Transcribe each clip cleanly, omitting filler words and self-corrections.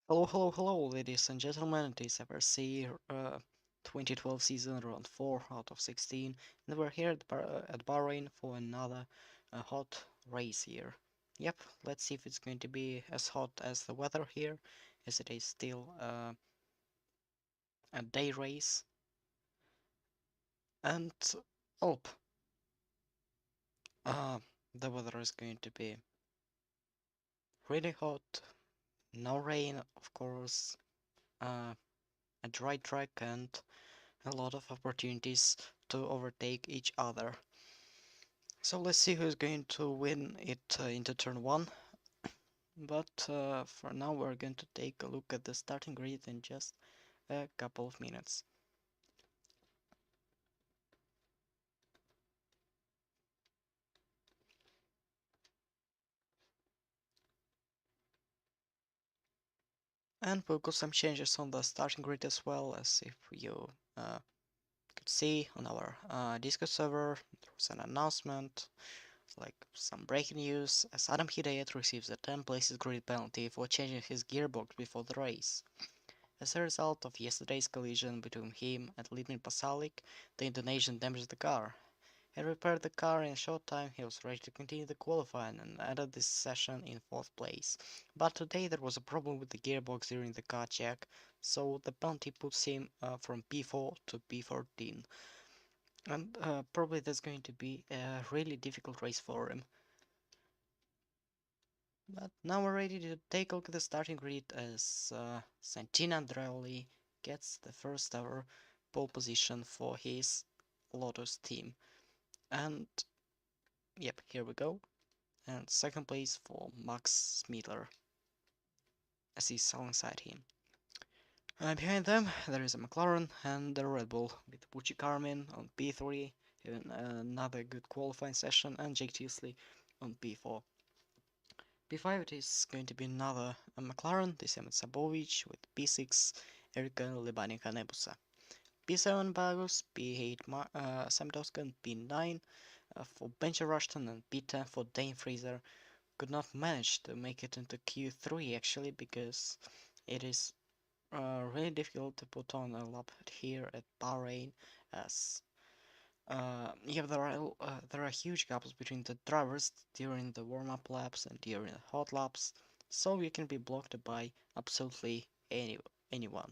Hello, ladies and gentlemen. It is FRC 2012 season round 4 out of 16, and we're here at Bahrain for another hot race here. Yep, let's see if it's going to be as hot as the weather here, as it is still a day race. And oh, uh, the weather is going to be really hot, no rain, of course, a dry track, and a lot of opportunities to overtake each other. So let's see who's going to win it into turn 1. But for now we're going to take a look at the starting grid in just a couple of minutes. And we'll got some changes on the starting grid as well, as if you could see on our Discord server, there was an announcement, like some breaking news, as Adam Hidayat receives a 10 places grid penalty for changing his gearbox before the race. As a result of yesterday's collision between him and Limin Pasalic, the Indonesian damaged the car. He repaired the car in a short time. He was ready to continue the qualifying and ended this session in 4th place. But today there was a problem with the gearbox during the car check, so the penalty puts him from P4 to P14. And probably that's going to be a really difficult race for him. But now we're ready to take a look at the starting grid as Santina Andreoli gets the first ever pole position for his Lotus team. And yep, here we go. And second place for Max Smiedler as he's alongside him. Behind them there is a McLaren and the Red Bull with Bucci Carmin on P3, having another good qualifying session, and Jake Teasley on P4. P5 it is going to be another McLaren, this time it's Sabovic with P6, Erika Lebanica Nebusa. P7 Bagus, P8 Sam Doskan, P9 for Benja Rushton, and P10 for Dane Fraser. Could not manage to make it into Q3 actually, because it is really difficult to put on a lap here at Bahrain, as yeah, there are huge gaps between the drivers during the warm-up laps and during the hot laps, so you can be blocked by absolutely anyone.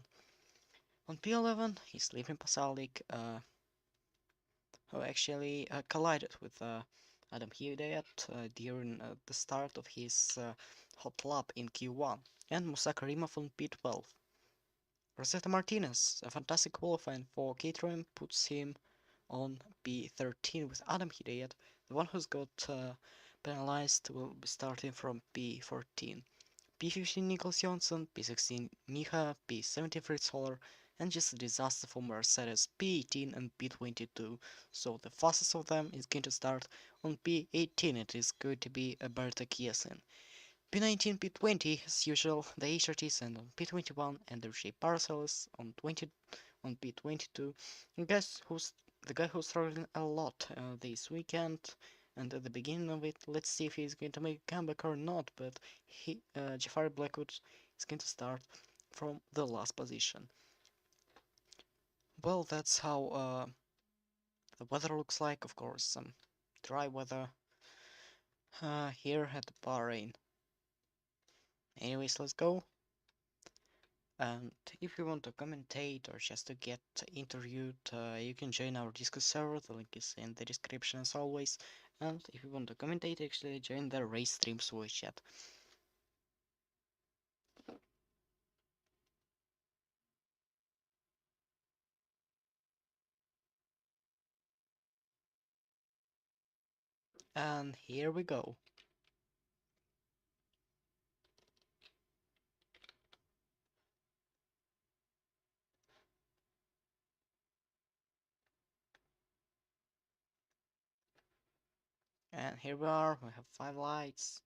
On P11, he's leaving Pasalic, who actually collided with Adam Hidayat during the start of his hot lap in Q1, and Musa Karimov on P12. Rosetta Martinez, a fantastic qualifying for Caterham, puts him on P13 with Adam Hidayat. The one who's got penalized will be starting from P14. P15 Nicholas Johnson, P16 Miha, P17 Fritz Holler, and just a disaster for Mercedes, P18 and P22. So the fastest of them is going to start on P18. It is going to be Berta Kiesen. P19, P20, as usual, the HRTs, and on P21, Andrew J. Parcells on P22. And guess who's the guy who's struggling a lot this weekend? And at the beginning of it, let's see if he's going to make a comeback or not. But Jafari Blackwood is going to start from the last position. Well, that's how the weather looks like. Of course, some dry weather here at Bahrain. Anyways, let's go. And if you want to commentate or just to get interviewed, you can join our Discord server, the link is in the description as always. And if you want to commentate, actually join the race streams voice chat. And here we go. And here we are, we have 5 lights.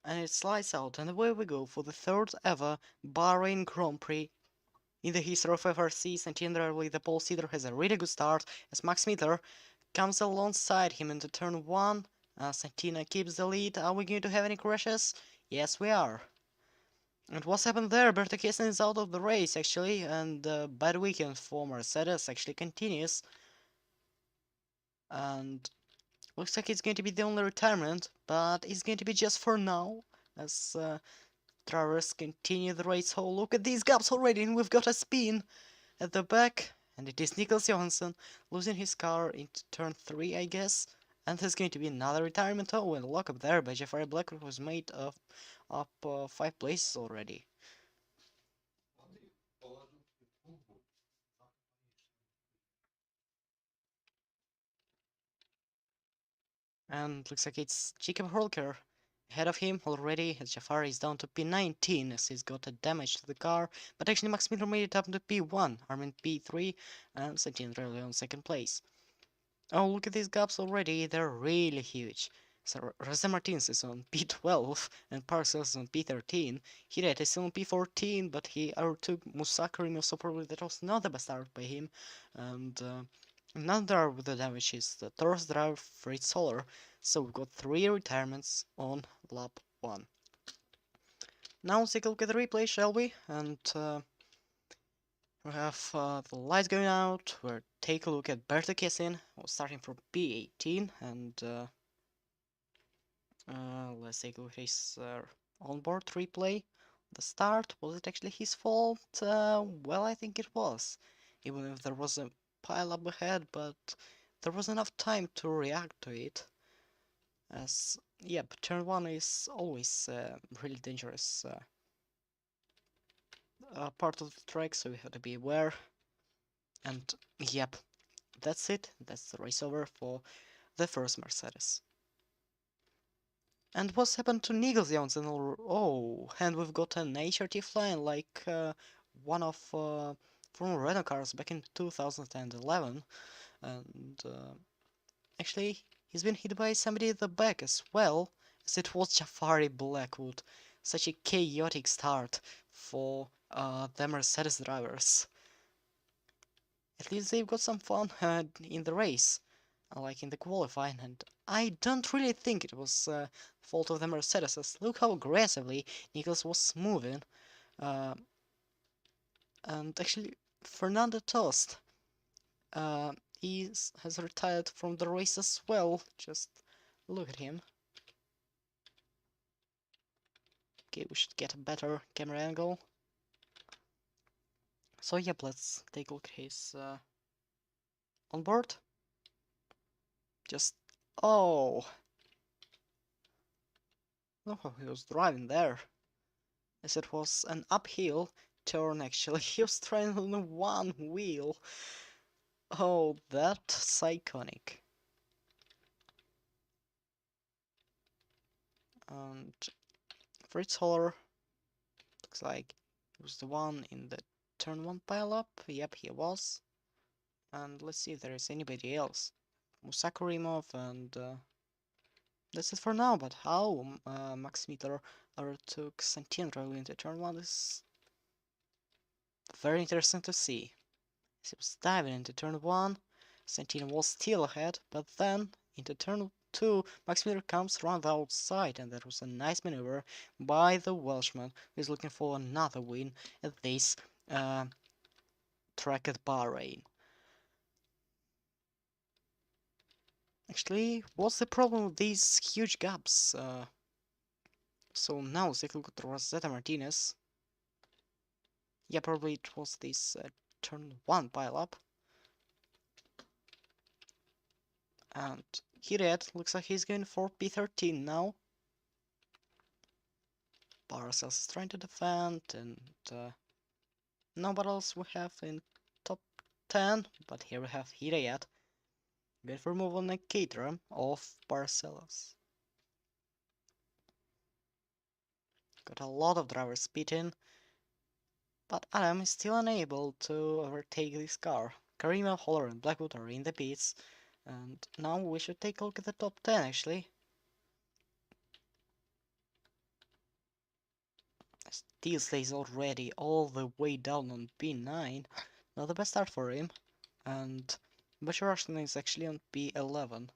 And it slides out, and away we go for the 3rd ever Bahrain Grand Prix in the history of FRC. Santinder with the pole seater has a really good start as Max Miller comes alongside him into turn 1. Santina keeps the lead. Are we going to have any crashes? Yes, we are. And what's happened there? Berta Kiesen is out of the race, actually, and bad weekend for Mercedes actually continues. And looks like it's going to be the only retirement, but it's going to be just for now, as drivers continue the race. Oh, look at these gaps already, and we've got a spin at the back, and it is Nicholas Johansson losing his car into turn 3, I guess. And there's going to be another retirement. Oh, and lock up there by Jeffrey Blackwood was made up 5 places already. And looks like it's Jacob Holker ahead of him already, as Jafari is down to P19 as he's got a damage to the car, but actually Max Miller made it up to P1, Armin P3, and Santin really on second place. Oh, look at these gaps already, they're really huge. So Jose Martins is on P12 and Parcells is on P13. Hiret is still on P14, but he overtook Musakari, so probably that was not the best start by him. And another driver with the damage is the Taurus driver Fritz Solar. So we've got 3 retirements on lap 1. Now let's take a look at the replay, shall we? And we have the lights going out. We'll take a look at Berta Kessin, starting from P18, and let's take a look at his onboard replay. The start, was it actually his fault? Well, I think it was. Even if there was a pile up ahead, but there was enough time to react to it. As, yep, turn 1 is always really dangerous part of the track, so we have to be aware. And, yep, that's it. That's the race over for the first Mercedes. And what's happened to Nigel Johnson? Oh, and we've got an HRT flying like one of from Renault cars back in 2011, and actually he's been hit by somebody at the back as well, as it was Jafari Blackwood. Such a chaotic start for the Mercedes drivers. At least they've got some fun in the race, like in the qualifying, and I don't really think it was fault of the Mercedes. Look how aggressively Nicholas was moving. Uh, and actually, Fernando Tost, he has retired from the race as well. Just look at him. Okay, we should get a better camera angle. So yep, let's take a look at his onboard. Just, oh, look how he was driving there. As it was an uphill turn actually. He was trying on one wheel. Oh, that's iconic. And Fritz Holler looks like he was the one in the turn 1 pileup. Yep, he was. And let's see if there is anybody else. Musakurimov, and that's it for now. But how Max Mitter took Santiandro into turn 1 is very interesting to see. He was diving into turn 1, Santino was still ahead, but then into turn 2, Max Miller comes around the outside, and that was a nice maneuver by the Welshman, who is looking for another win at this track at Bahrain. Actually, what's the problem with these huge gaps? So now let's take a look at Rosetta Martinez. Yeah, probably it was this turn 1 pileup. And Hiret looks like he's going for P13 now. Parcells is trying to defend, and nobody else we have in top 10, but here we have Hirayat. Going for move on the Caterham of Parcells. Got a lot of drivers pitting, but Adam is still unable to overtake this car. Karima, Holler, and Blackwood are in the pits, and now we should take a look at the top 10 actually. Steel stays already all the way down on P9. Not the best start for him. And Bashar Ashton is actually on P11.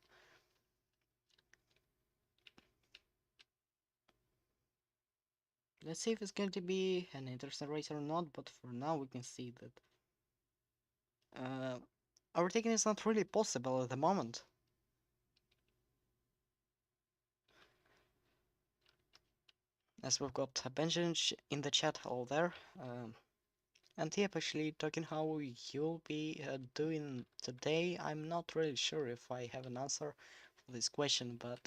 Let's see if it's going to be an interesting race or not, but for now we can see that overtaking is not really possible at the moment. As we've got Benjamin in the chat, hello there. And yep, actually talking how you'll be doing today, I'm not really sure if I have an answer for this question, but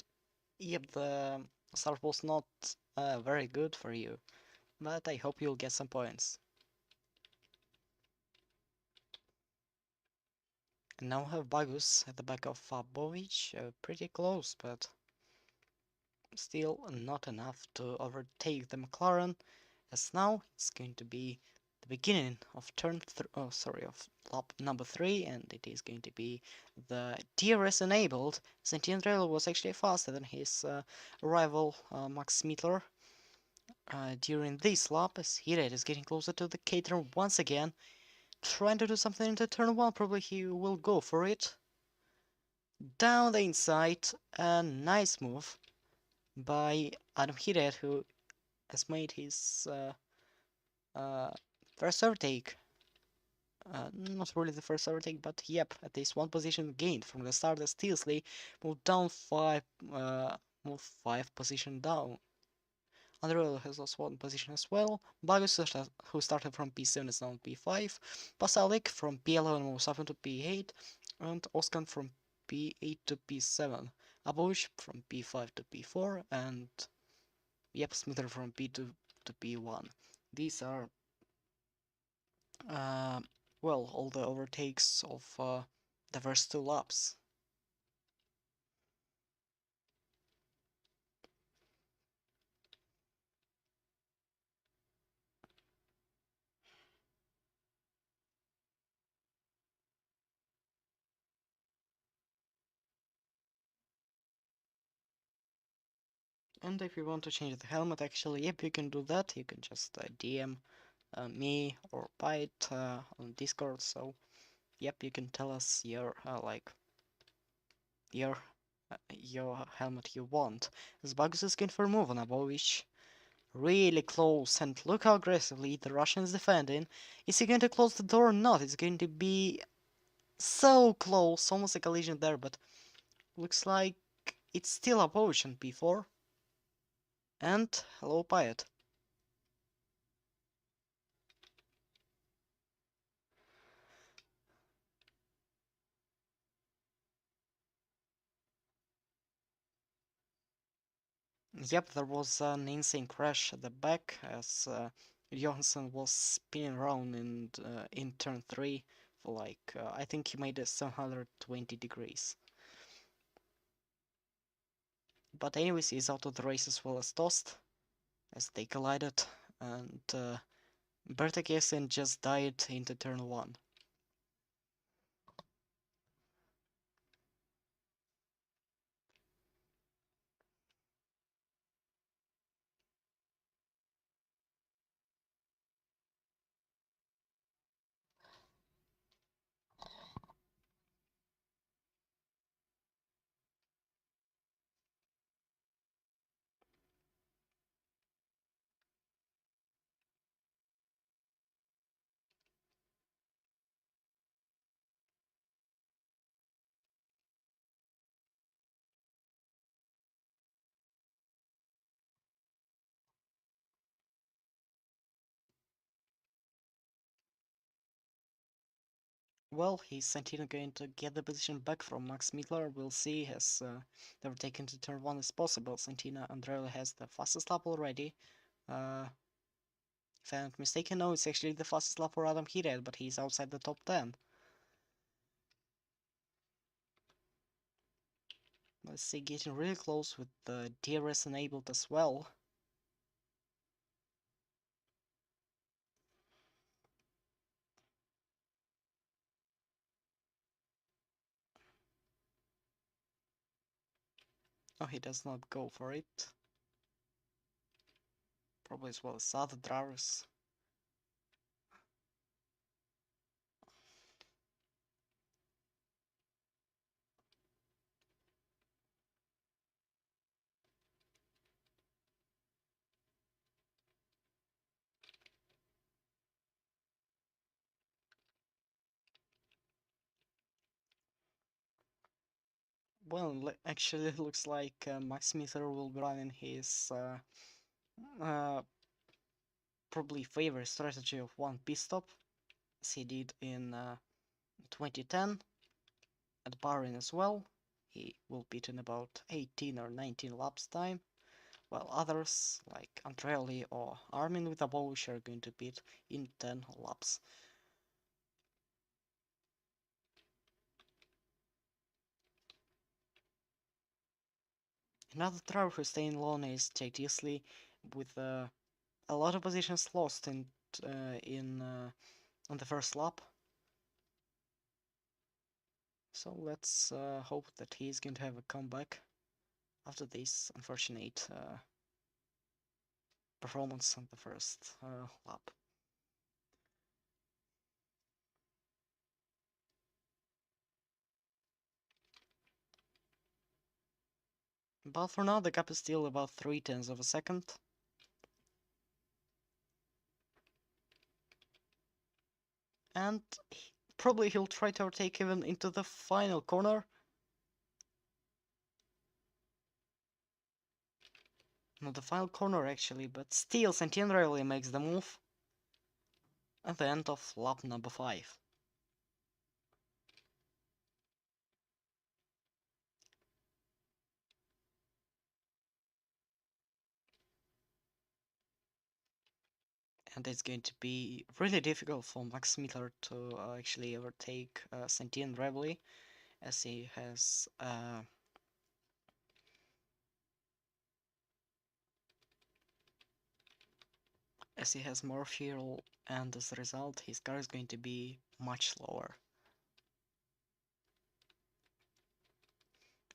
yep, the start was not very good for you, but I hope you'll get some points. And now we have Bagus at the back of Bovic, pretty close, but still not enough to overtake the McLaren, as now it's going to be the beginning of of lap number 3, and it is going to be the DRS enabled. Sentinel was actually faster than his rival Max Mittler during this lap, as Hired is getting closer to the Caterham once again, trying to do something into turn 1. Probably he will go for it. Down the inside, a nice move by Adam Hired, who has made his uh, first overtake. Not really the first overtake, but yep, at least one position gained from the start as Steelsley moved down moved 5 position down. Andrew has lost 1 position as well. Bagus, who started from P7, is now on P5. Pasalic from P11 moves up into P8, and Oskan from P8 to P7. Abush from P5 to P4, and yep, Smither from P2 to P1. These are uh, well, all the overtakes of the first 2 laps. And if you want to change the helmet, actually, yep, you can do that. You can just DM me or Byte on Discord. So, yep, you can tell us your your your helmet you want. As Bugs is going for a move on Abovic. Really close, and look how aggressively the Russian is defending. Is he going to close the door or not? It's going to be so close, almost a collision there, but looks like it's still Abovic on P4. And hello, Pyatt. Yep, there was an insane crash at the back as Johansson was spinning around in turn 3 for like, I think he made a 720 degrees. But anyways, he's out of the race as well as Tost, as they collided, and Bertakesen just died into turn 1. Well, he's Santino going to get the position back from Max Mittler. We'll see as they're taken to turn 1 as possible. Santino Andreoli has the fastest lap already. If I'm not mistaken, no, it's actually the fastest lap for Adam Hired, but he's outside the top 10. Let's see, getting really close with the DRS enabled as well. Oh, he does not go for it. Probably as well as other drivers. Well, actually, it looks like Max Smither will be running his uh, probably favorite strategy of one pit stop, as he did in 2010 at Bahrain as well. He will pit in about 18 or 19 laps time, while others like Andreoli or Armin with a Bosch are going to pit in 10 laps. Another driver who's staying alone is Jake Disley, with a lot of positions lost in on the first lap. So let's hope that he's going to have a comeback after this unfortunate performance on the first lap. But for now, the gap is still about 0.3 of a second. And probably he'll try to overtake even into the final corner. Not the final corner actually, but still Santin rarely makes the move at the end of lap number 5. And it's going to be really difficult for Max Miller to actually overtake Santin Rebelli, as he has more fuel, and as a result his car is going to be much slower.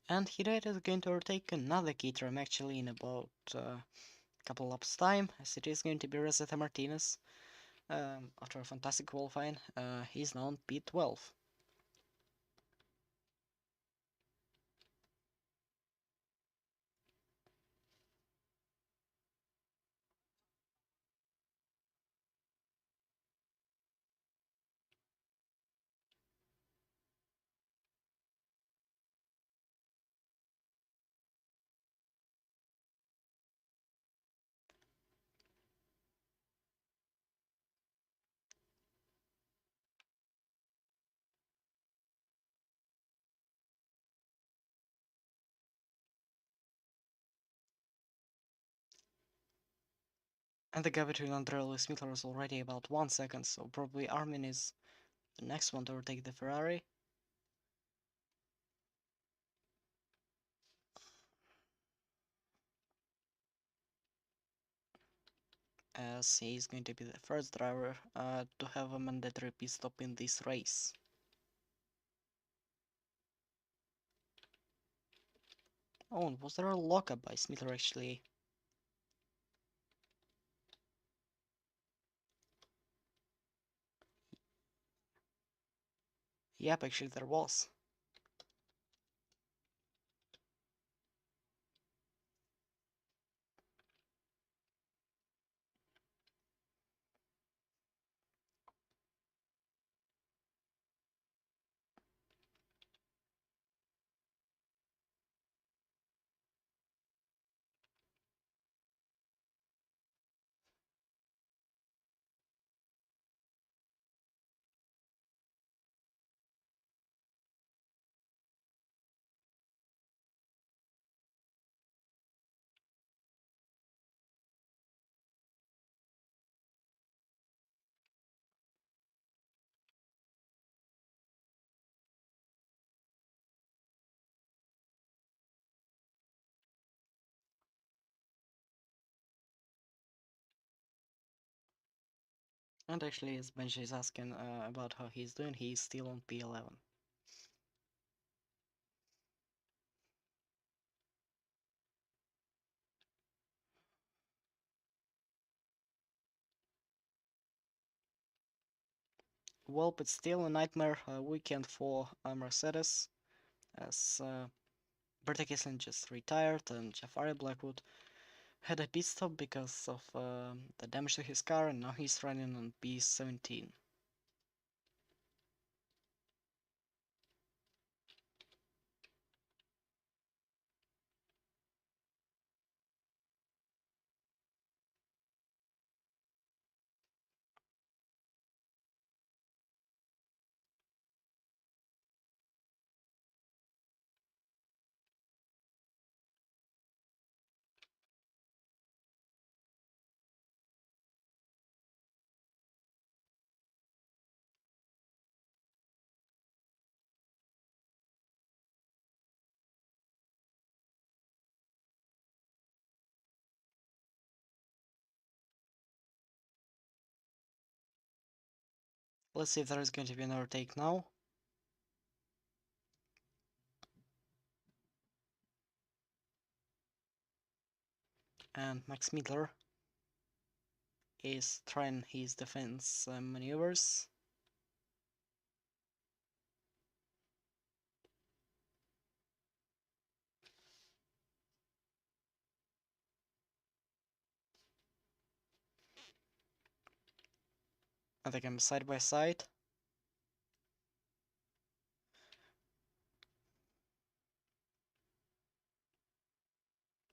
And Hidayat is going to overtake another Caterham actually in about a couple laps time, as it is going to be Rosetta Martinez. After a fantastic qualifying, he's now on P12. And the gap between Andreoli and Smithler is already about 1 second, so probably Armin is the next one to overtake the Ferrari. As he is going to be the first driver to have a mandatory pit stop in this race. Oh, and was there a lockup by Smithler actually? Yep, actually there was. And actually, as Benji is asking about how he's doing, he's still on P11. Well, but still a nightmare weekend for Mercedes, as Berta Kislin just retired and Jafari Blackwood had a pit stop because of the damage to his car, and now he's running on P17. Let's see if there is going to be an overtake now. And Max Midler is trying his defense maneuvers. I think I'm side by side.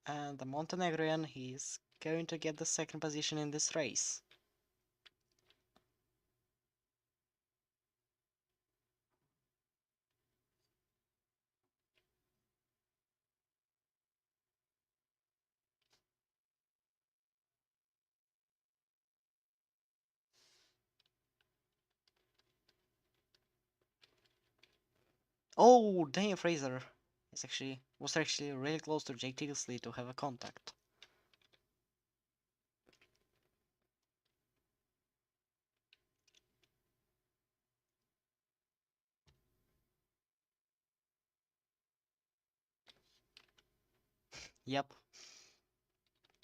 And the Montenegrin, he's going to get the second position in this race. Oh, Daniel Fraser was actually really close to Jake Tigglesley to have a contact. Yep.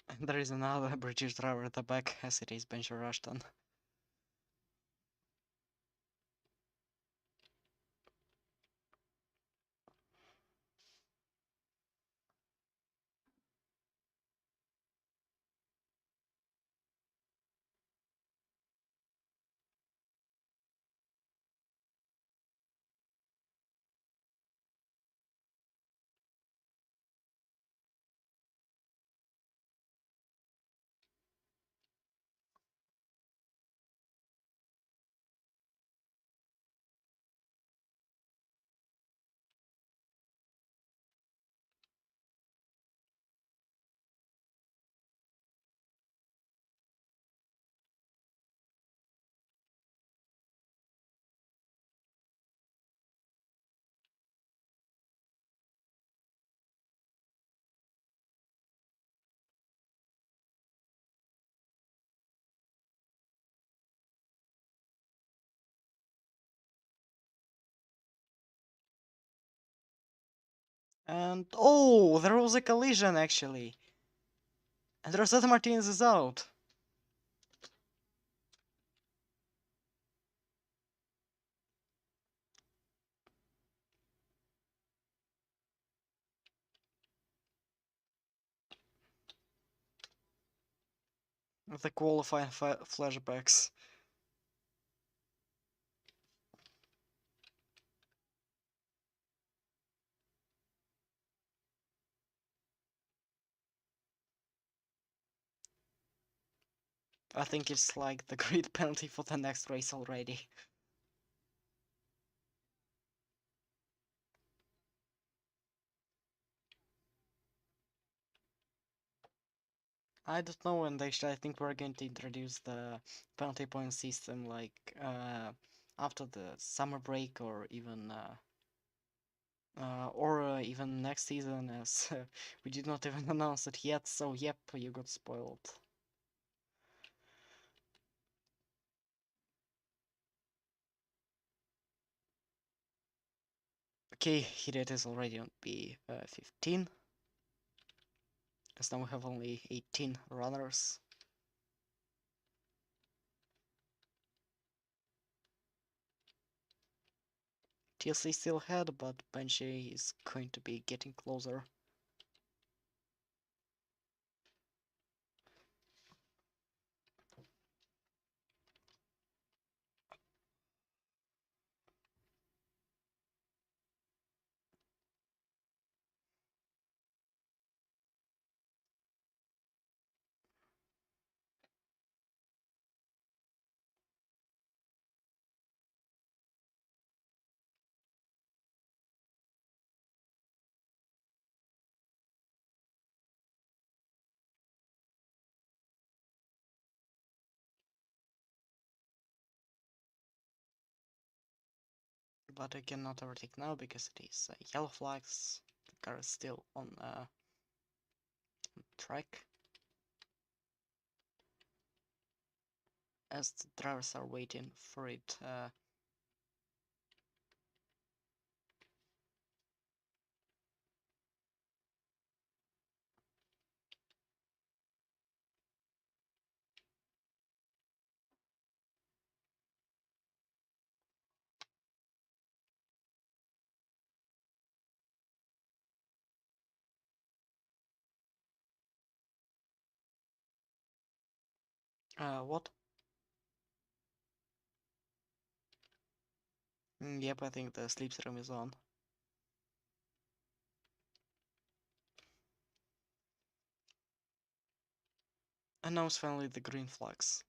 And there is another British driver at the back, as it is Benjamin Rushton. And oh, there was a collision actually. And Rosetta Martinez is out. The qualifying flashbacks. I think it's like the grid penalty for the next race already. I don't know, and actually I think we're going to introduce the penalty point system like after the summer break or even even next season, as we did not even announce it yet, so yep, you got spoiled. Okay, Hidet is already on P15, because now we have only 18 runners. TLC still ahead, but Benji is going to be getting closer. But I cannot overtake now because it is yellow flags. The car is still on track. as the drivers are waiting for it. What? Yep, I think the slipstream is on. And now it's finally the green flags.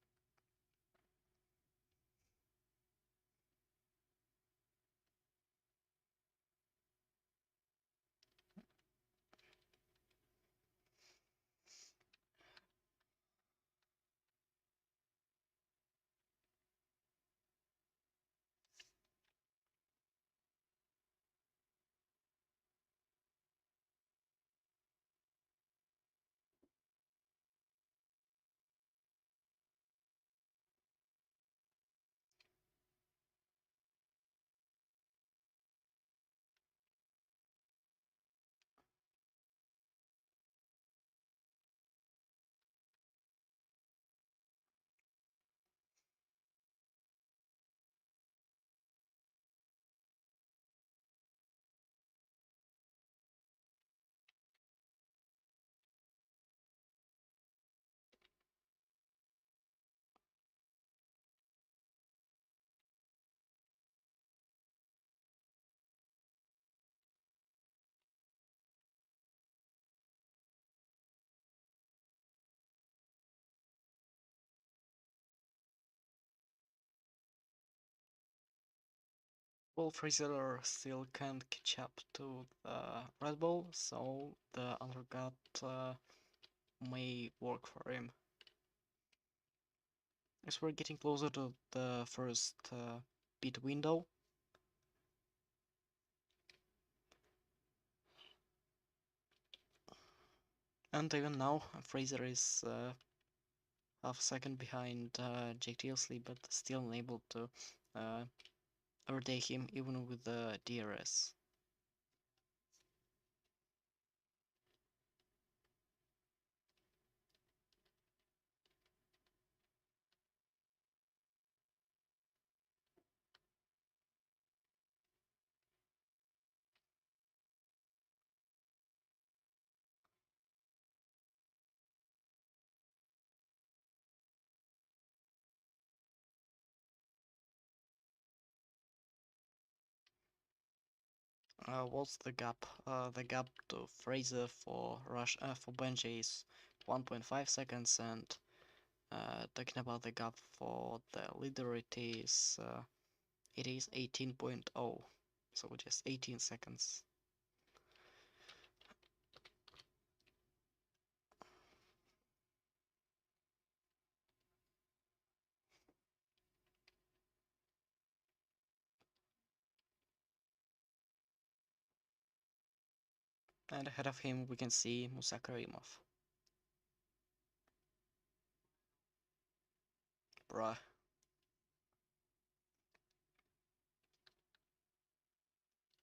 Well, Fraser still can't catch up to the Red Bull, so the undercut may work for him. As we're getting closer to the first pit window. And even now, Fraser is half a second behind Jake Tilsley, but still unable to overtake him even with the DRS. What's the gap? The gap to Fraser for Benji is 1.5 seconds, and talking about the gap for the leader, it is 18.0, so just 18 seconds. And ahead of him, we can see Musa Karimov. Bruh.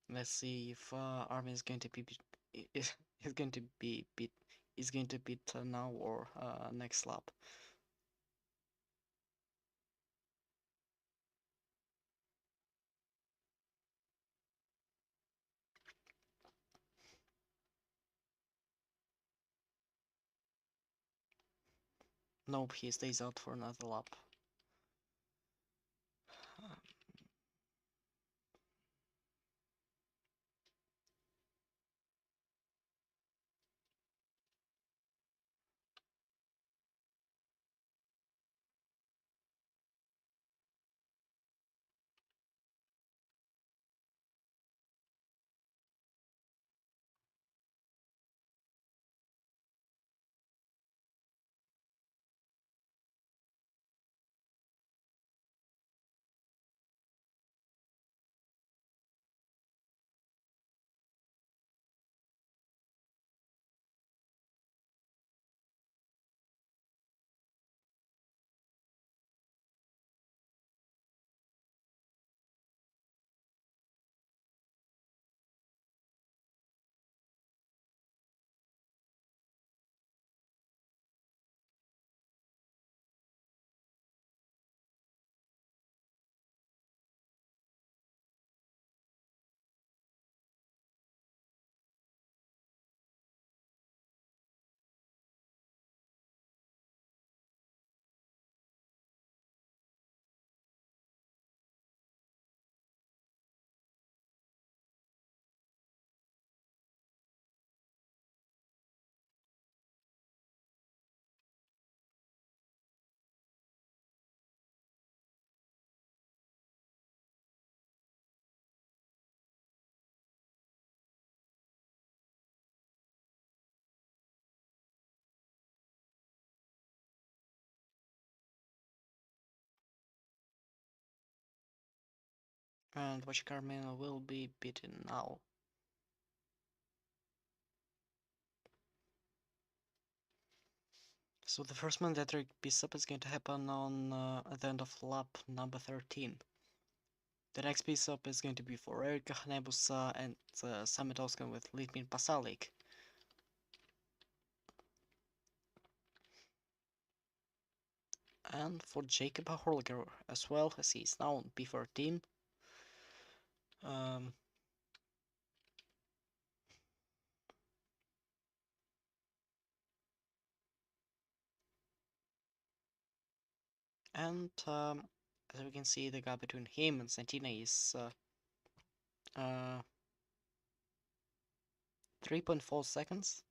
Let's see if Armin is going to be is going to be beat is going to beat now or next lap. Nope, he stays out for another lap. And which Carmelo will be beaten now. So the first mandatory piece up is going to happen on at the end of lap number 13. The next piece up is going to be for Erika Hanebusa and Samet Oskan with Litmin Pasalik. And for Jacob Horliger as well, as he's now on P14. And as we can see, the gap between him and Santina is 3.4 seconds.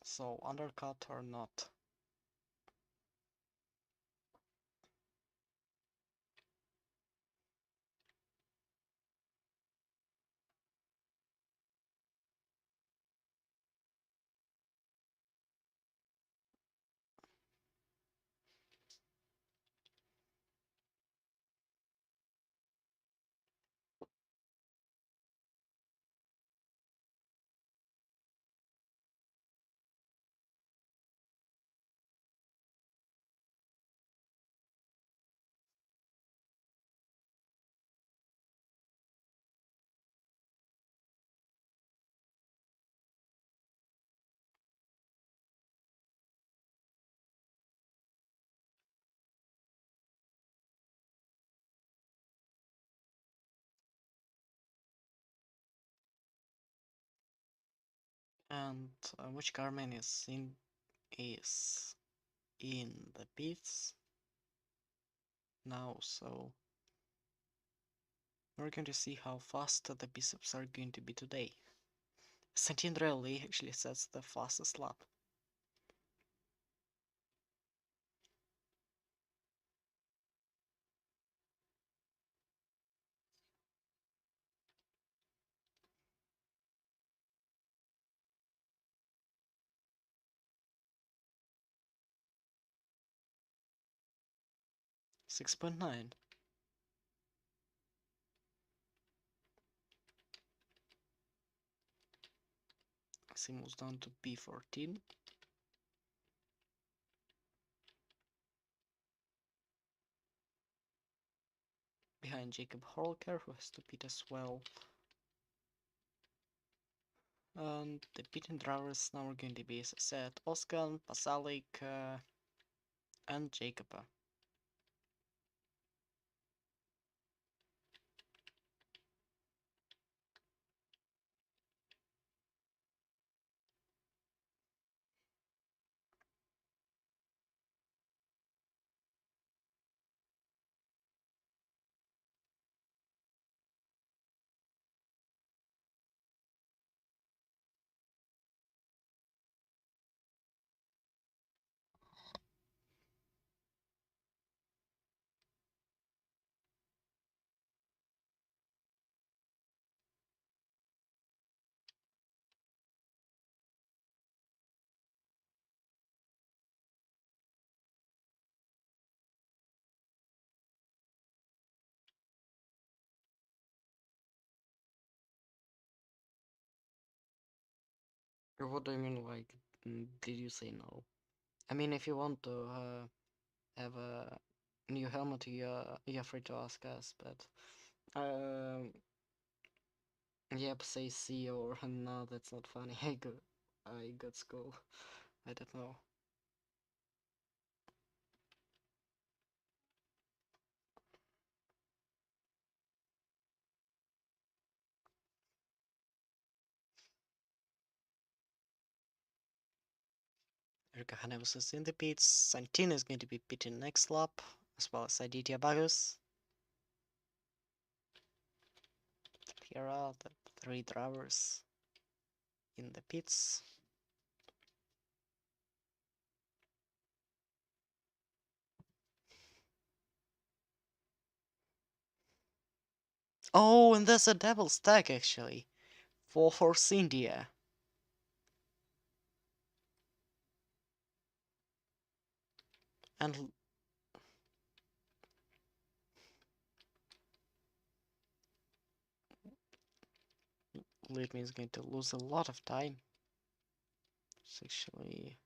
So undercut or not. And which Carmen is in the pits now, so we're going to see how fast the biceps are going to be today. Santin actually sets the fastest lap. .9. As he moves down to P14. Behind Jacob Holker, who has to pit as well. And the pitting drivers now are going to be, as I said, Oskan, Pasalik, and Jacob. What do you mean, like, did you say no? I mean, if you want to have a new helmet, you're free to ask us, but yep, say C or no, that's not funny. I got school. I don't know. Erika Hanevus is in the pits. Santina is going to be pitting next lap, as well as Aditya Bagus. Here are the 3 drivers in the pits. Oh, and there's a double stack actually for Force India. And Litme is going to lose a lot of time. It's actually...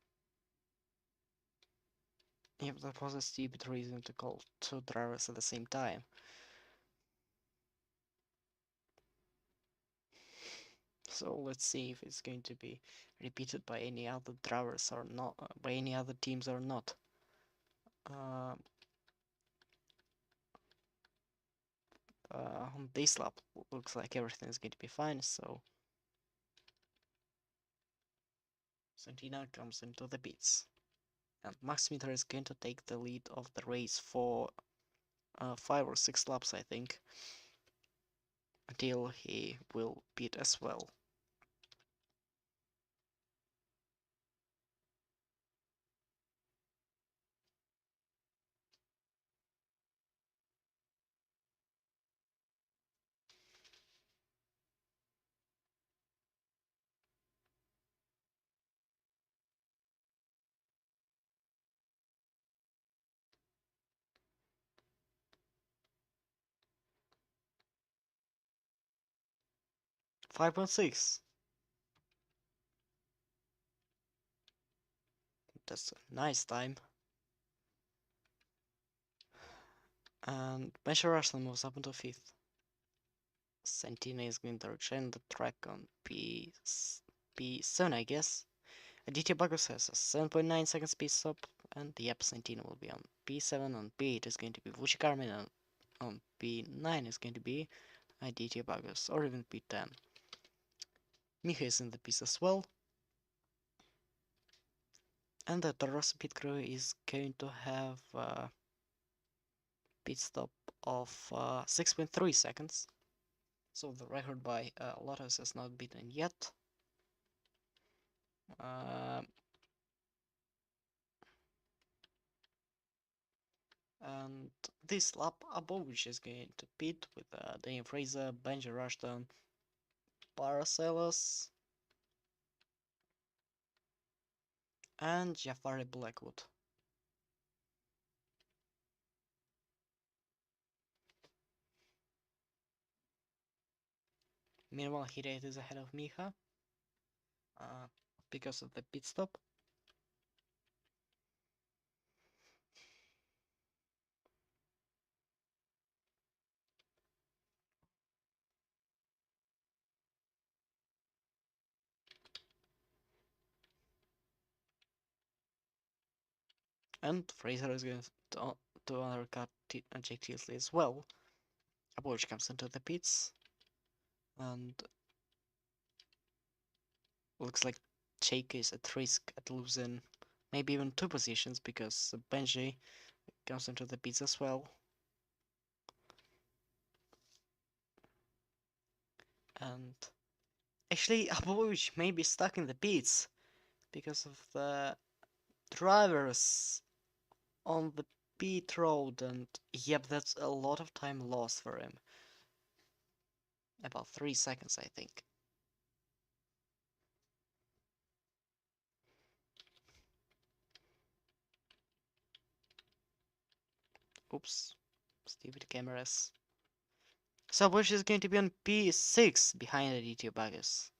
Yep, that was a stupid reason to call two drivers at the same time. So let's see if it's going to be repeated by any other drivers or not, by any other teams or not. On this lap, looks like everything is going to be fine, so Santina comes into the pits. And Max Mitter is going to take the lead of the race for 5 or 6 laps, I think, until he will pit as well. Five point six. That's a nice time. And Measure Rushland moves up into 5th. Santina is going to return the track on P7, I guess. Aditya Bagus has a 7.9 seconds speed stop, and yep, Santina will be on P7. On P8 is going to be Vucicarmin, and on P9 is going to be Aditya Bagus, or even P10. Miha is in the pits as well. And the Torosso pit crew is going to have a pit stop of 6.3 seconds. So the record by Lotus has not beaten yet. And this lap, Abovich is going to pit with Daniel Fraser, Benji Rushton, Paracelsus, and Jafari Blackwood. Meanwhile, Hidayat is ahead of Miha because of the pit stop. And Fraser is going to undercut Jake Teasley as well. Abovich comes into the pits, and looks like Jake is at risk at losing maybe even 2 positions because Benji comes into the pits as well. And actually, Abovich may be stuck in the pits because of the drivers on the pit road, and yep, that's a lot of time lost for him. About 3 seconds, I think. Oops, stupid cameras. So Bush is going to be on P6 behind Aditya Bagus.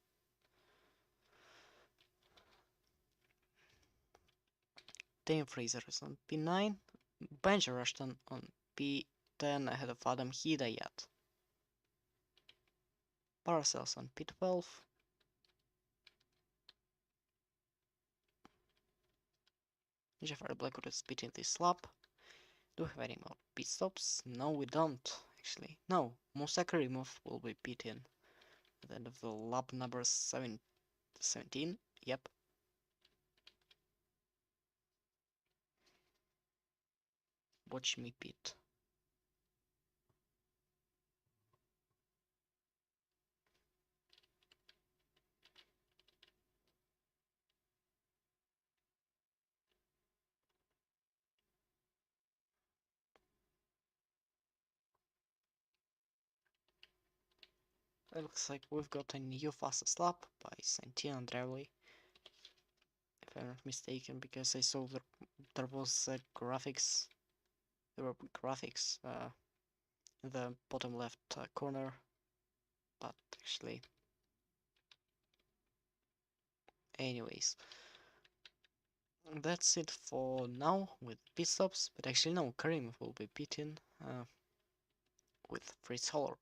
Dane Fraser is on P9. Benji Rushton on P10 ahead of Adam Hidayat. Paracels on P12. Jafari Blackwood is beating this lap. Do we have any more pit stops? No, we don't, actually. No, Musa Karimov will be beaten at the end of the lap number 17. Yep. Watch me pit. It looks like we've got a new fastest lap by Santina Andreoli, if I'm not mistaken, because I saw that there was graphics. There were graphics in the bottom left corner, but actually Anyways, that's it for now with pit stops, but actually no, Karim will be pitting with Fritz Holler.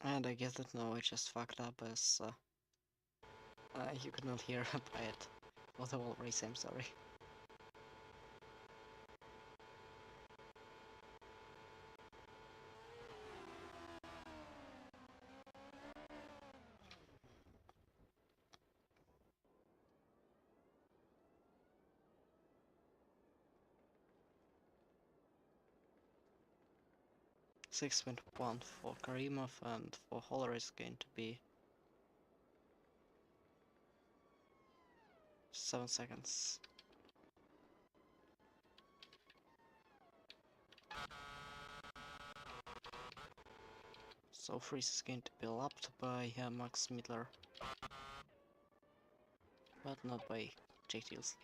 And I guess that now I just fucked up as you could not hear a it of the whole race, I'm sorry. .1 for Karimov, and for Holler is going to be 7 seconds. So Freeze is going to be lapped by Max Midler, but not by Jake Tilsley.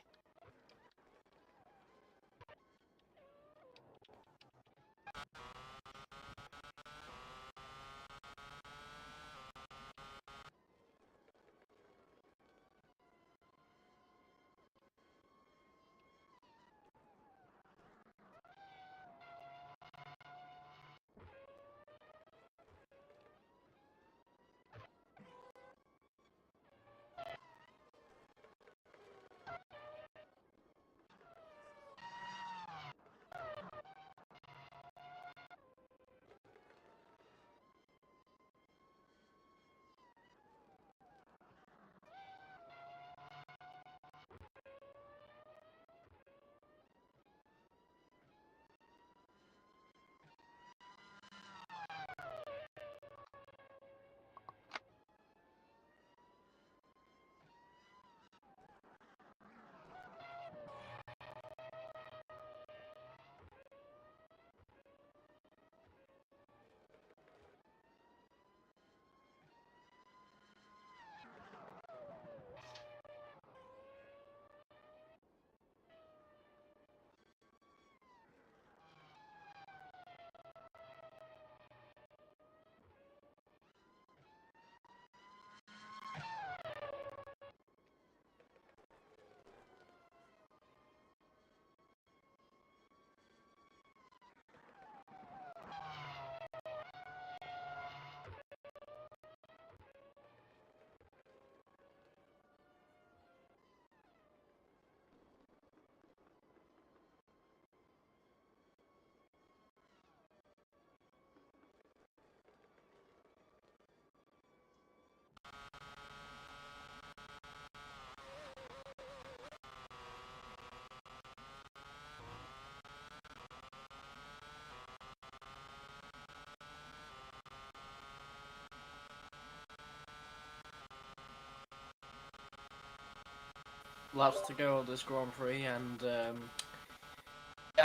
Laps to go this Grand Prix, and yeah,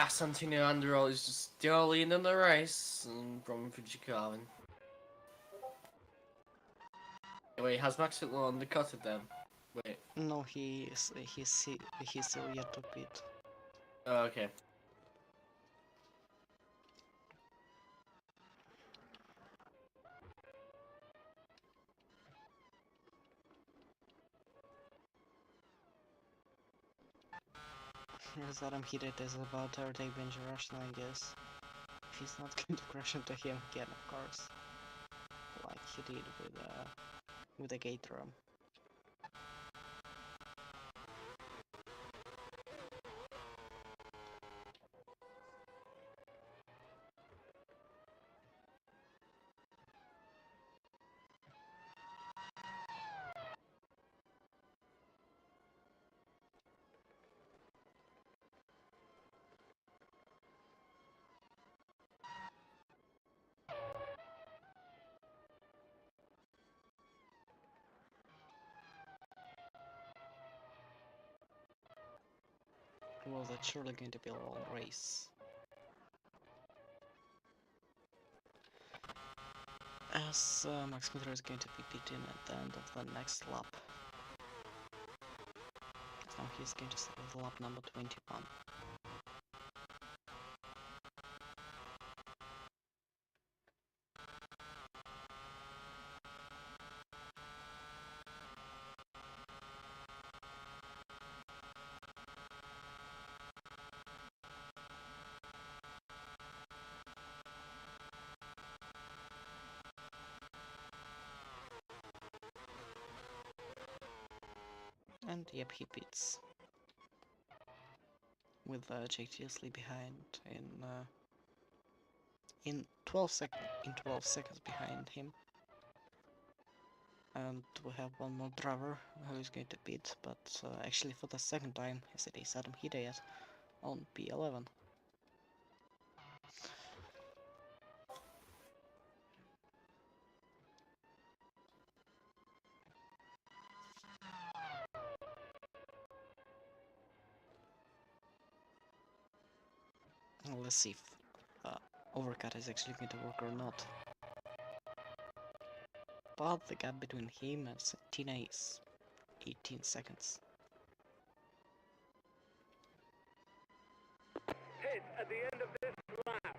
Santino Androl is just still leading the race from Fujikawa. Wait, has Max Hitler undercut it then? Wait. No, he's still yet to pit. Oh, okay. Yes, Adam Hiddet is about to overtake Benji Rushton, I guess. If he's not going to crash into him again, of course. Like he did with the gate drum. well, that's surely going to be a long race. As Max Miller is going to be beaten at the end of the next lap. Now he's going to start with lap number 21. And yep, he beats. With Jake Teasley behind in 12 seconds behind him. And we have one more driver who is going to beat, but actually for the second time, as it is Adam Hidayat on P11. Let's see if overcut is actually going to work or not. But the gap between him and Santina is 18 seconds. Hit at the end of this lap.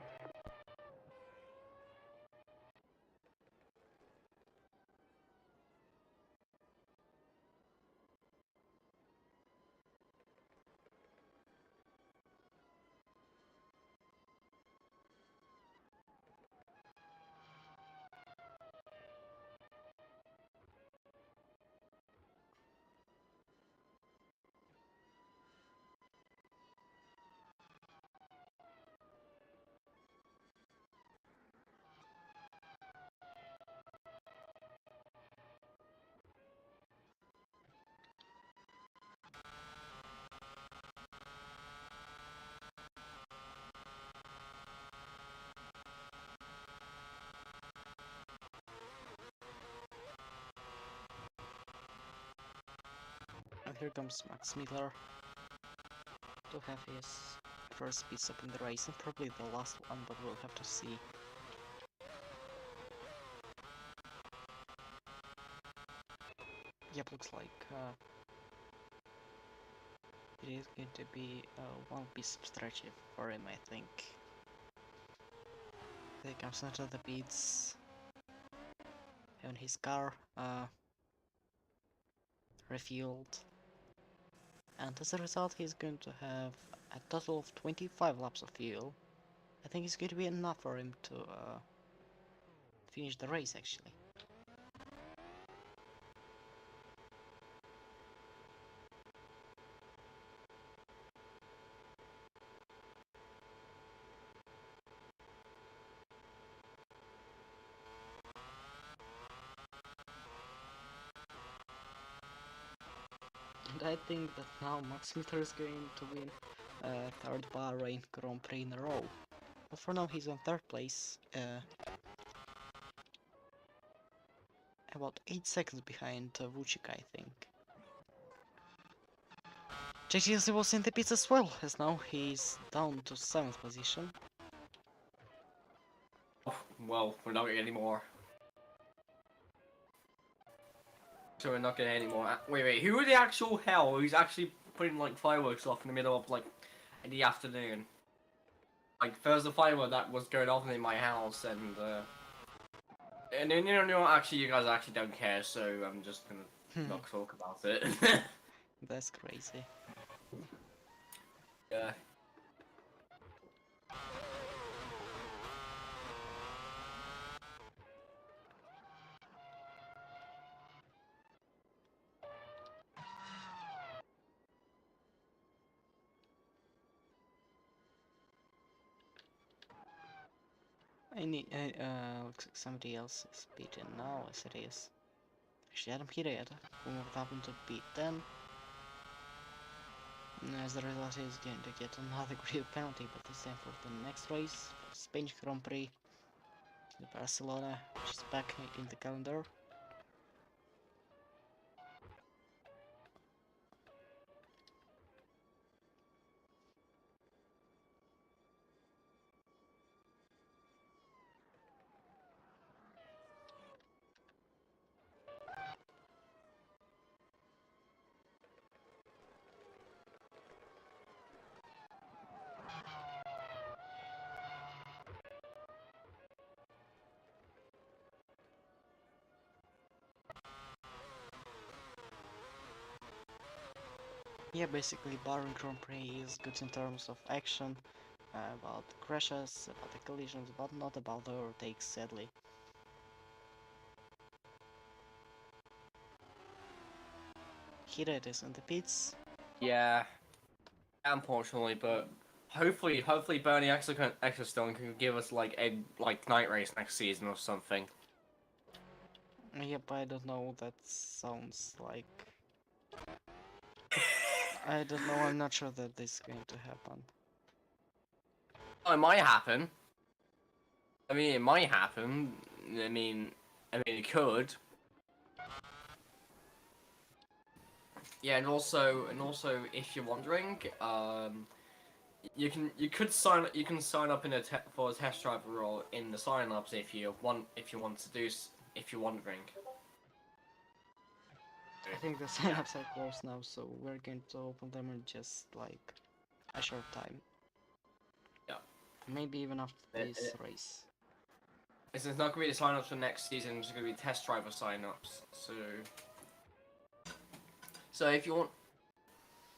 And here comes Max Miller to have his first pit stop in the race, and probably the last one, but we'll have to see. Yep, looks like it is going to be one piece of stretch for him, I think. There he comes into the pits, having his car refueled. And as a result, he's going to have a total of 25 laps of fuel. I think it's going to be enough for him to finish the race, actually. And I think that now Max Miller is going to win third Bahrain Grand Prix in a row. But for now he's on third place, about 8 seconds behind Vucic, I think. JTC was in the pits as well, as now he's down to 7th position. Oh, well, we're not getting any more. So we're not getting any more. Wait, who the actual hell is actually putting like fireworks off in the middle of like in the afternoon? Like there's a firework that was going off in my house, and then you know actually you guys actually don't care, so I'm just gonna not talk about it. That's crazy. Yeah. Looks like somebody else is beaten now, as it is. Actually, Adam Hidayat, who moved up into P10. As a result, he's going to get another grid penalty, but this time for the next race, Spanish Grand Prix, in Barcelona, which is back in the calendar. Yeah, basically Bahrain Grand Prix is good in terms of action, about crashes, about the collisions, but not about the overtakes, sadly. Hiddet is in the pits. Yeah, unfortunately, but hopefully Bernie Ecclestone can give us like a night race next season or something. Yep, I don't know, that sounds like... I don't know, I'm not sure that this is going to happen. Oh, it might happen. I mean, it might happen. It could. Yeah, and also, if you're wondering, you can sign up for a test driver role in the sign-ups if you want to do if you're wondering. I think the sign-ups are closed now, so we're going to open them in just like a short time. Yeah. Maybe even after It- this it- race. It's not going to be the sign-ups for next season. It's going to be test driver sign-ups. So if you want,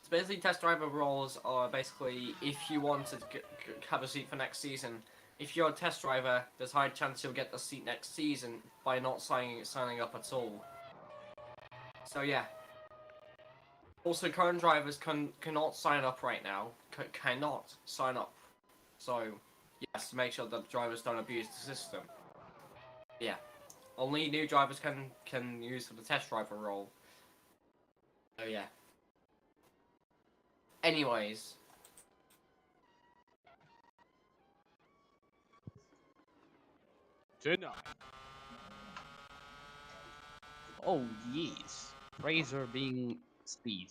it's basically test driver roles are basically if you want to have a seat for next season. If you're a test driver, there's a high chance you'll get the seat next season by not signing up at all. So yeah. Also, current drivers cannot sign up right now. Cannot sign up. So yes, make sure that drivers don't abuse the system. Yeah. Only new drivers can use for the test driver role. Oh yeah. Anyways, Tonight. Oh yes, Fraser being speed.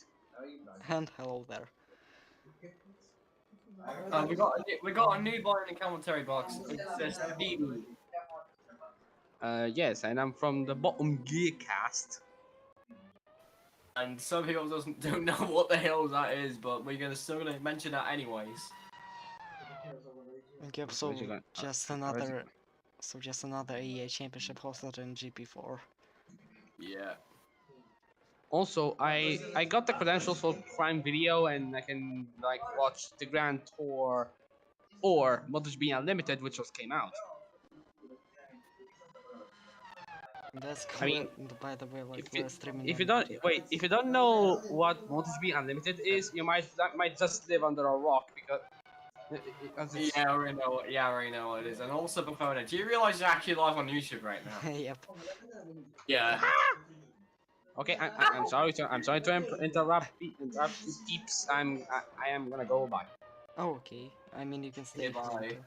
And hello there. we got a new boy in the commentary box. It says Stevie, Yes, and I'm from the bottom gear cast. and some people don't know what the hell that is, but we're still gonna mention that anyways. Yep, so What you got? just What you- another EA Championship hosted in GP4. Yeah. Also, I got the credentials for Prime Video, and I can like watch the Grand Tour or MotoGP Unlimited, which just came out. That's I cool, mean, and by the way, like if you we're streaming if you on don't YouTube. wait, if you don't know what MotoGP Unlimited is, that might just live under a rock because it's Yeah, I already know. Yeah, I already know what it is. And also, before that, do you realize you're actually live on YouTube right now? Yep. Yeah. okay. I'm sorry to interrupt you peeps. I am gonna go by. Oh, okay. I mean, you can stay if you want Bye.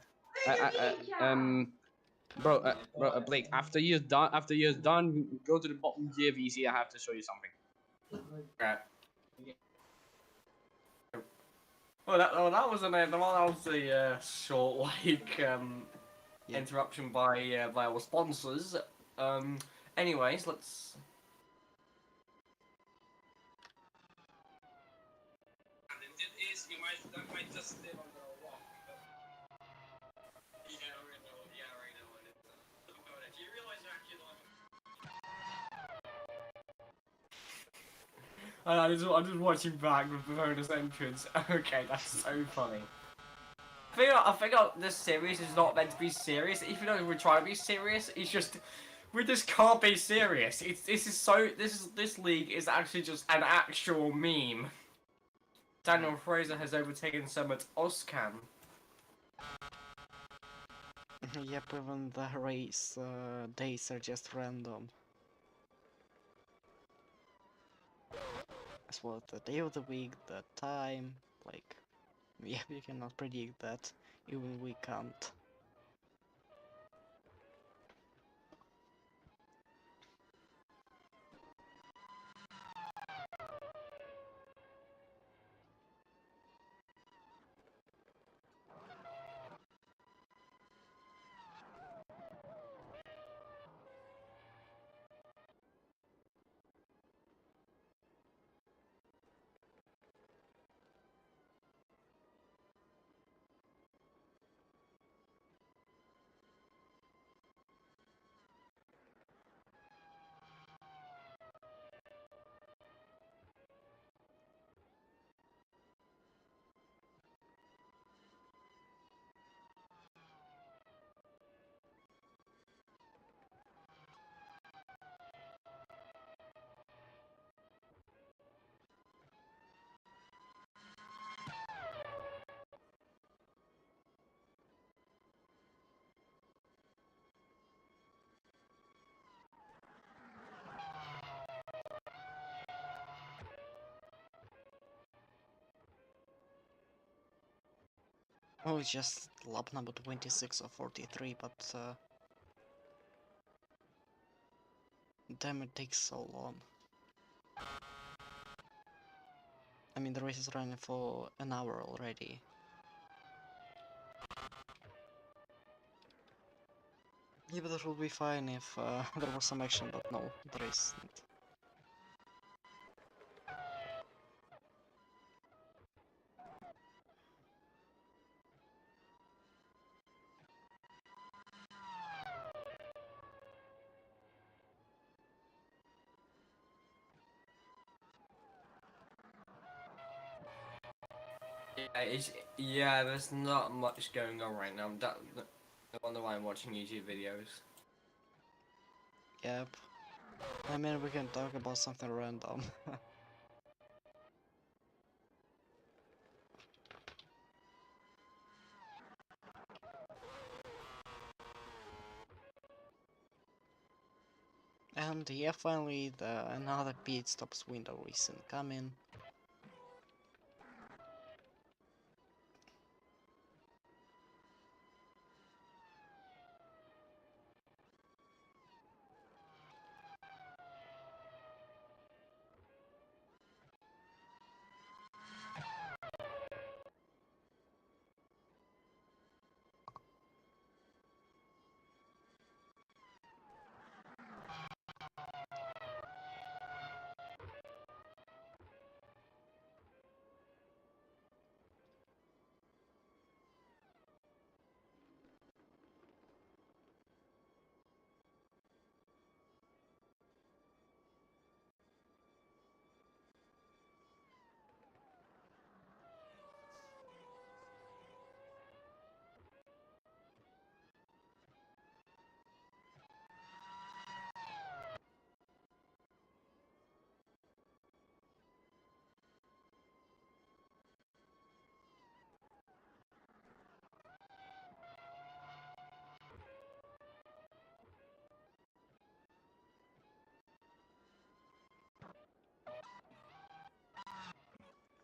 to. Bro, Blake. After you're done, go to the bottom gear VC. I have to show you something. Crap. That was a short Yep. interruption by our sponsors. Anyways, let's. I'm just watching back with bonus entrance. Okay, that's so funny. I think this series is not meant to be serious. Even though we're trying to be serious, we just can't be serious. This league is actually just an actual meme. Daniel Fraser has overtaken some at Oscan. Yep, even the race days are just random. As well as the day of the week, the time, like, yeah, you cannot predict that. Even we can't. Oh, it's just lap number 26 or 43, but damn, it takes so long. I mean, the race is running for an hour already. Yeah, but that would be fine if there was some action, but no, there isn't. Yeah, there's not much going on right now. No wonder why I'm watching YouTube videos. Yep. I mean, we can talk about something random. And yeah, finally, another pit stops window is incoming.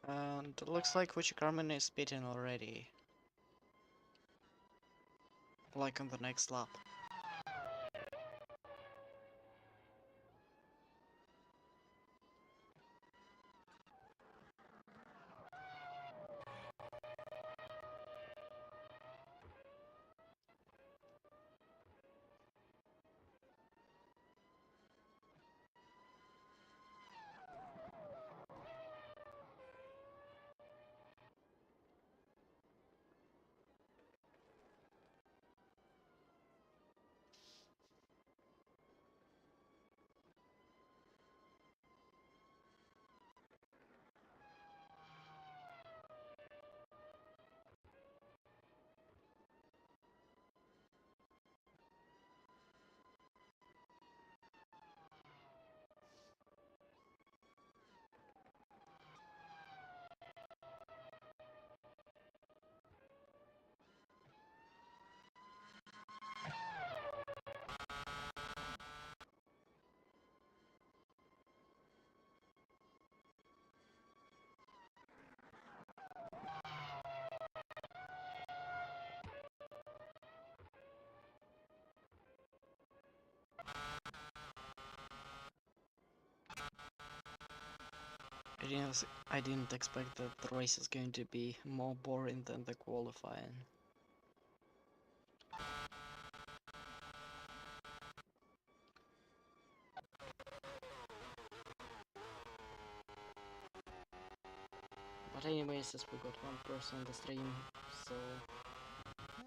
And it looks like Carmen is pitting already. Like on the next lap. I didn't expect that the race is going to be more boring than the qualifying. But anyways, as we got one person on the stream, so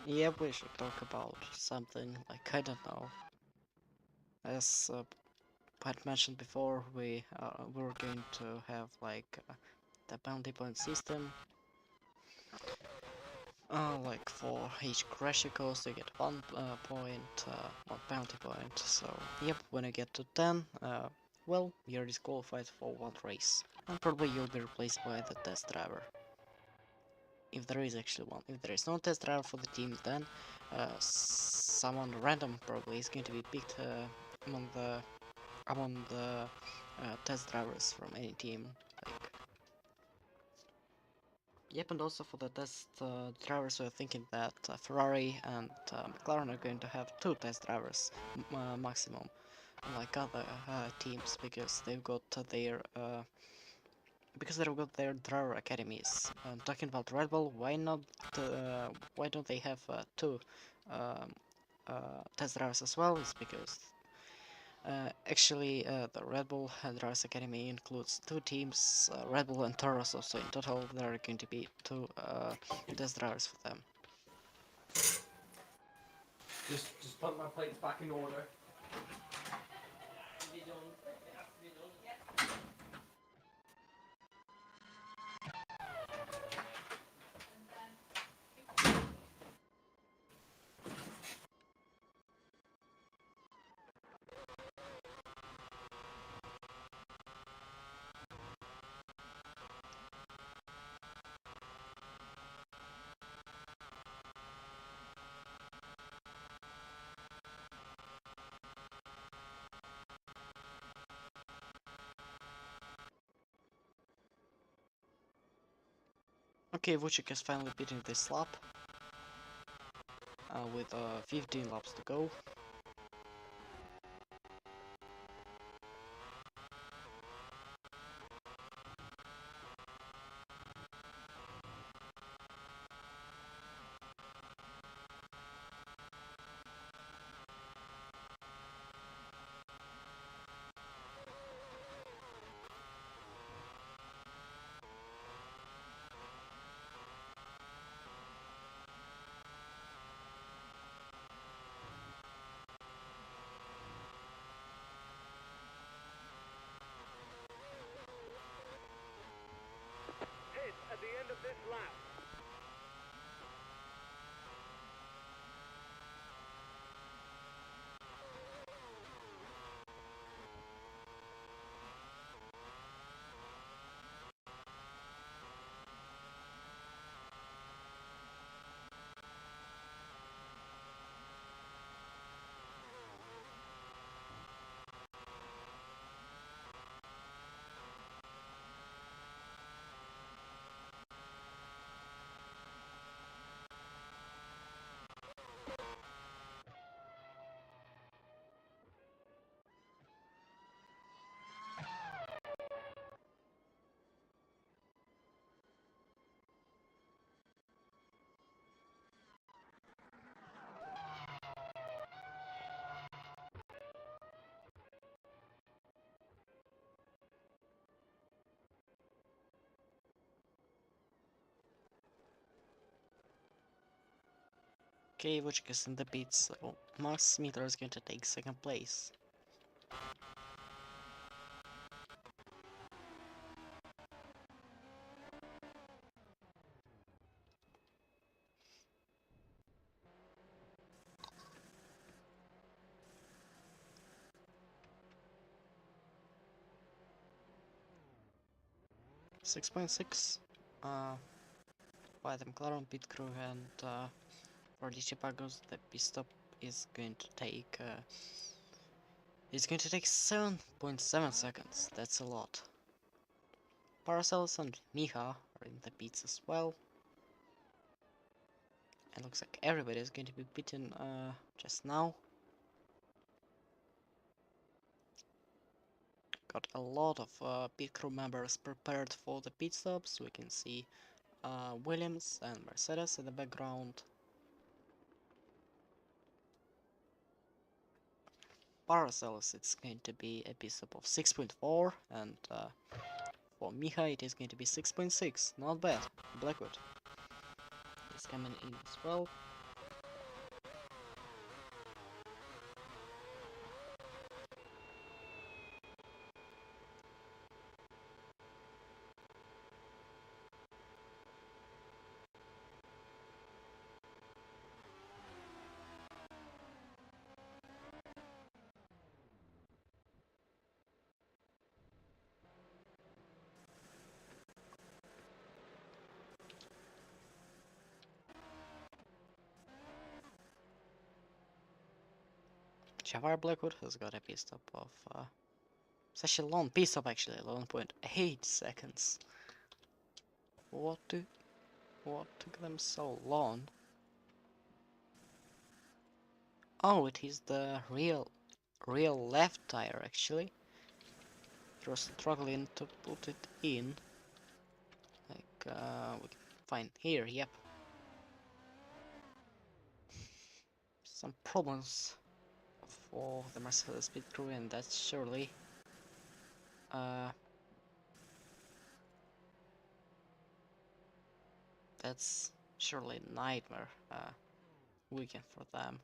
yeah, we should talk about something like, I don't know. As Pat mentioned before, we were going to have like the bounty point system. Like for each crash you cause you get 1 point, 1 bounty point. So yep, when you get to 10, well, you're disqualified for 1 race, and probably you'll be replaced by the test driver. If there is actually one. If there is no test driver for the team, then someone random probably is going to be picked among the test drivers from any team. Like, Yep, and also for the test drivers, we're thinking that Ferrari and McLaren are going to have 2 test drivers maximum, unlike other teams, because they've got their driver academies. Talking about Red Bull, why not? Why don't they have 2 um, test drivers as well? It's because actually, the Red Bull Drivers Academy includes 2 teams, Red Bull and Taurus, so in total there are going to be 2 test drivers for them. Just put my plates back in order. Okay, Vucic is finally beating this lap with 15 laps to go. Hit at the end of this lap. Okay, Vucic is in the pits, so Max Smither is going to take 2nd place. .6 by the McLaren pit crew, and for the Chipagos the pit stop is going to take 7.7 seconds. That's a lot. Paracelsus and Miha are in the pits as well. It looks like everybody is going to be pitting just now. Got a lot of pit crew members prepared for the pit stops. We can see Williams and Mercedes in the background. Paracelsus, it's going to be a pit stop of 6.4, and for Miha it is going to be 6.6. Not bad. Blackwood is coming in as well. Javar Blackwood has got a pit stop of such a long pit stop, actually 11.8 seconds. What do What took them so long? Oh, it is the real left tire actually. You're struggling to put it in. Like, we can find here, yep. Some problems for the Mercedes pit crew, and that's surely that's surely a nightmare weekend for them.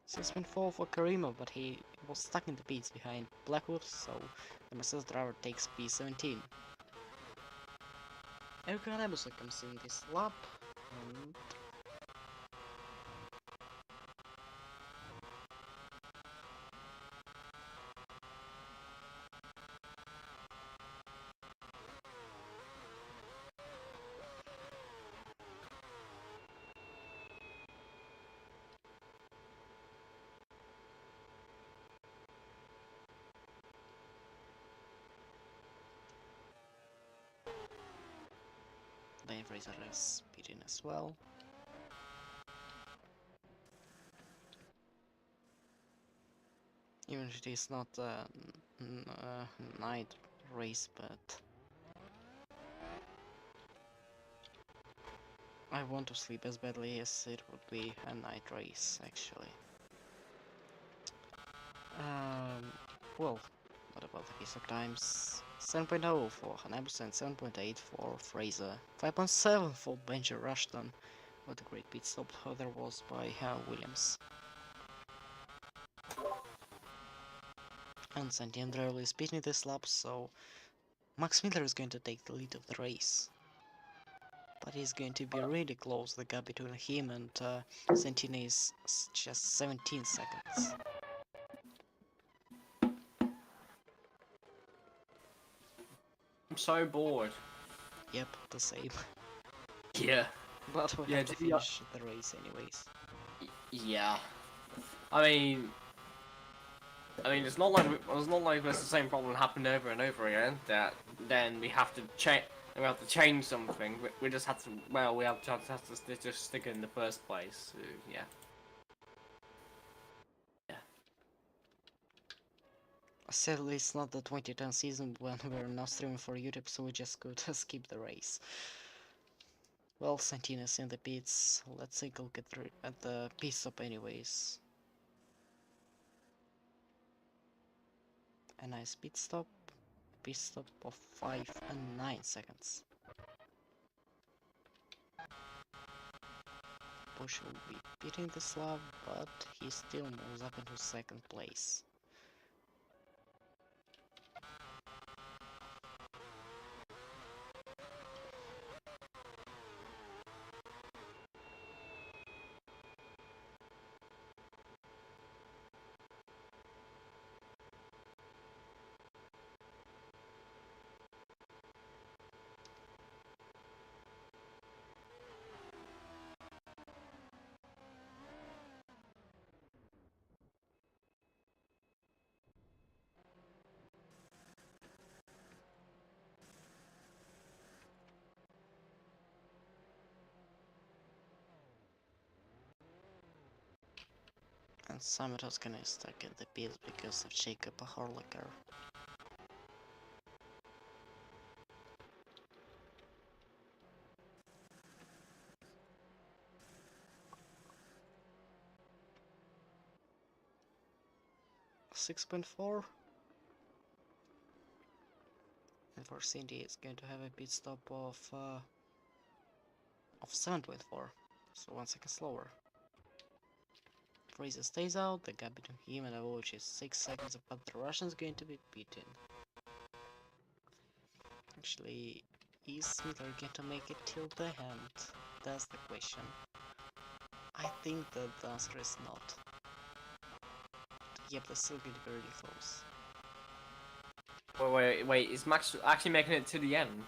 Six-point fall for Karima, but he was stuck in the pits behind Blackwood, so the Mercedes driver takes P17. Erica Nebusa comes in this lap, and Dane Fraser is pitting as well. Even if it is not a night race, but I want to sleep as badly as it would be a night race, actually. Well, what about the piece of times? 7.0 for Hayabusa and 7.8 for Fraser. 5.7 for Benji Rushton. What a great pit stop there was by Williams. And Santi Andreoli is beating this lap, so Max Miller is going to take the lead of the race. But he's going to be really close. The gap between him and Santini is just 17 seconds. I'm so bored. Yep, the same. Yeah. But we have to finish the race anyways. Yeah. I mean, it's not like there's the same problem happened over and over again. That then we have to change. We have to change something. We just have to. Well, we have to just stick it in the first place. So, yeah. Sadly, it's not the 2010 season when we're not streaming for YouTube, so we just could skip the race. Well, Santina's in the pits. Let's take a look at the pit stop anyways. A nice pit stop of 5 and 9 seconds. Bush will be beating this lap, but he still moves up into second place. And Samuel's gonna stuck in the pits because of Jacob Horlicker. .4. And for Cindy, it's going to have a pit stop of 7.4, so 1 second slower. Fraser stays out, the gap between him and Avoch is 6 seconds, but the Russian's going to be beaten. Actually, is Miller going to make it till the end? That's the question. I think that the answer is not. Yep, that's still going to be really close. Wait, is Max actually making it to the end?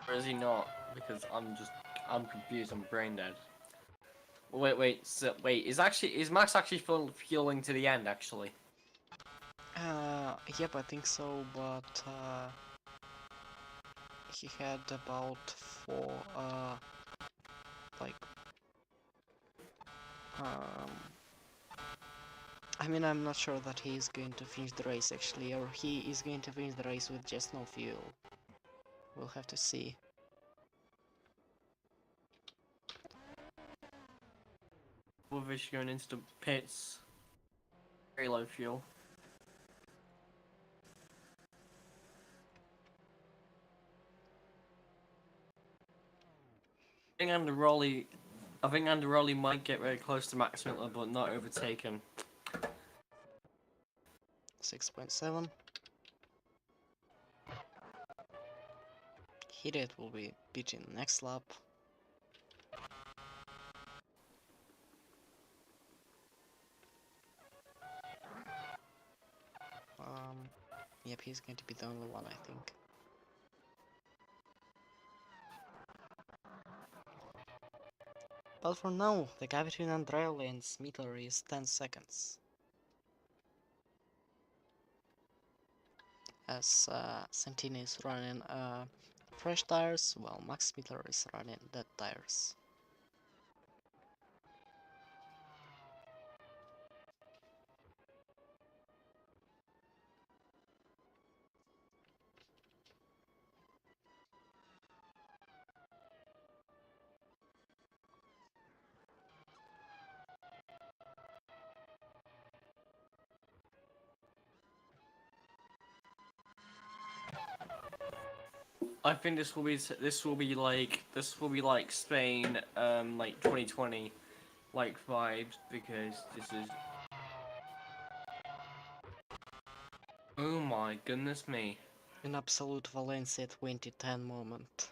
Or is he not? Because I'm confused, I'm brain dead. Wait. Is Max actually fueling to the end? Actually, Yep, I think so, but he had about four, like, um, I mean, I'm not sure that he is going to finish the race actually, or he is going to finish the race with just no fuel. We'll have to see. Wolfish going into the pits. Very low fuel. I think Anderoli might get very close to Max Miller, but not overtake him. 6.7. Heated will be beaten next lap. Yep, he's going to be the only one, I think. But for now, the gap between Andreoli and Smitler is 10 seconds. As Santini is running fresh tires, while Max Smitler is running dead tires. I think this will be like Spain, like 2020, like vibes, because this is. Oh my goodness me! An absolute Valencia 2010 moment.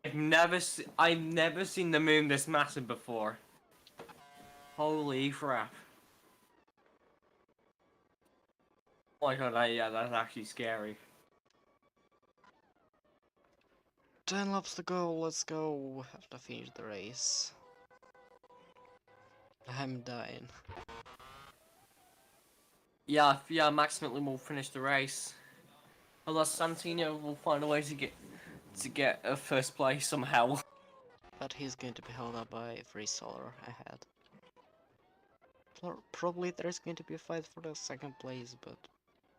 I've never seen the moon this massive before. Holy crap! Oh my god, yeah, that's actually scary. 10 laps to go, let's go. We have to finish the race. I'm dying. Yeah, Max Miller will finish the race. Unless Santino will find a way to get a first place somehow. But he's going to be held up by Free Solar ahead. Probably there's going to be a fight for the second place, but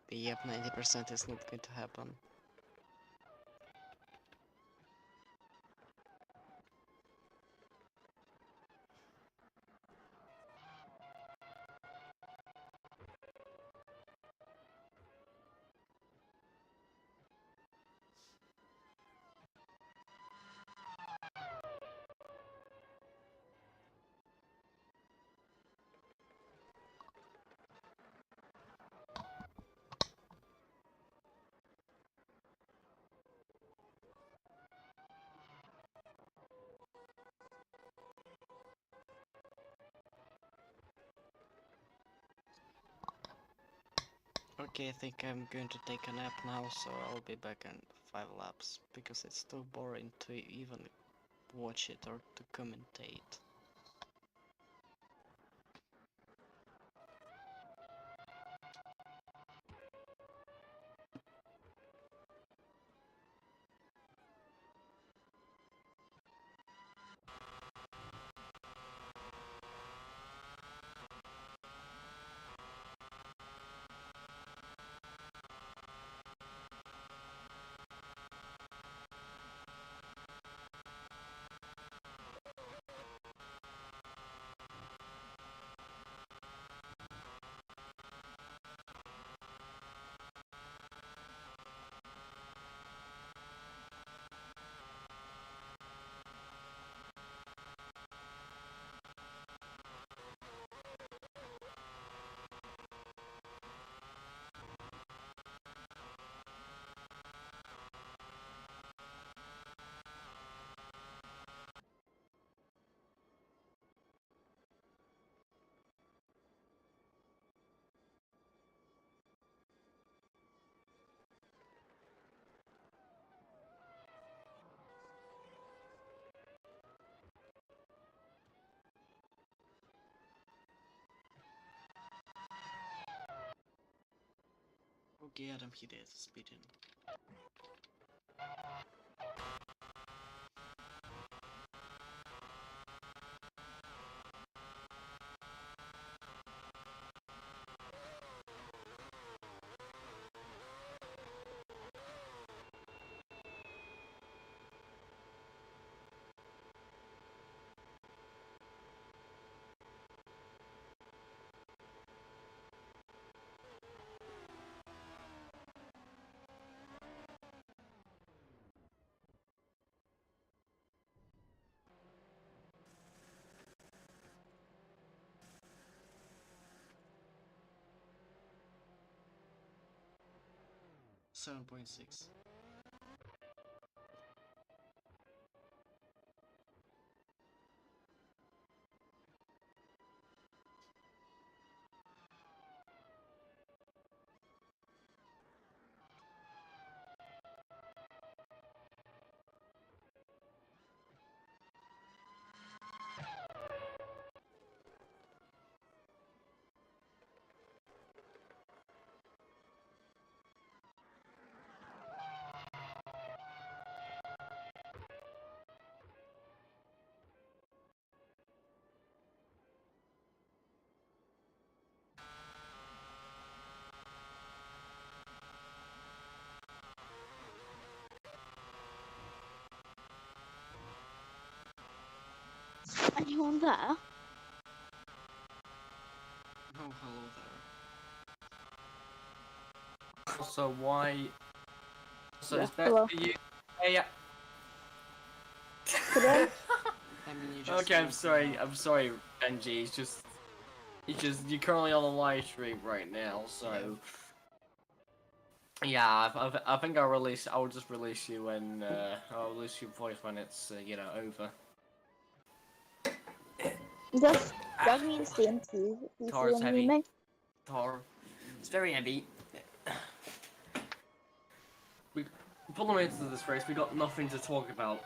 yep, 90% is not going to happen. Okay, I think I'm going to take a nap now, so I'll be back in 5 laps, because it's too boring to even watch it or to commentate. Okay, Adam, he did speeding. .6. Anyone there? Oh, hello there. So why? So Yeah, it's better hello. for you. Hey, yeah. Today? I mean, you just Okay, I'm woke me sorry. up. I'm sorry, Benji. It's just you're currently on the live stream right now, so yeah. I think I'll release. I'll just release you when I'll release your voice when it's over. That means TNT. PC Guitar's and heavy. remake. Guitar. It's very heavy. We pull them into this race. We got nothing to talk about.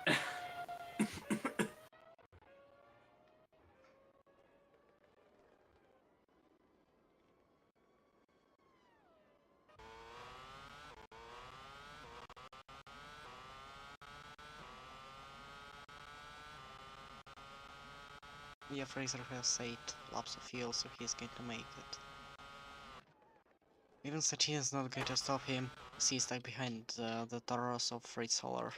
Yeah, Fraser has 8 laps of fuel, so he's going to make it. Even Satine is not going to stop him, as he's stuck behind the Taurus of Freight Solar.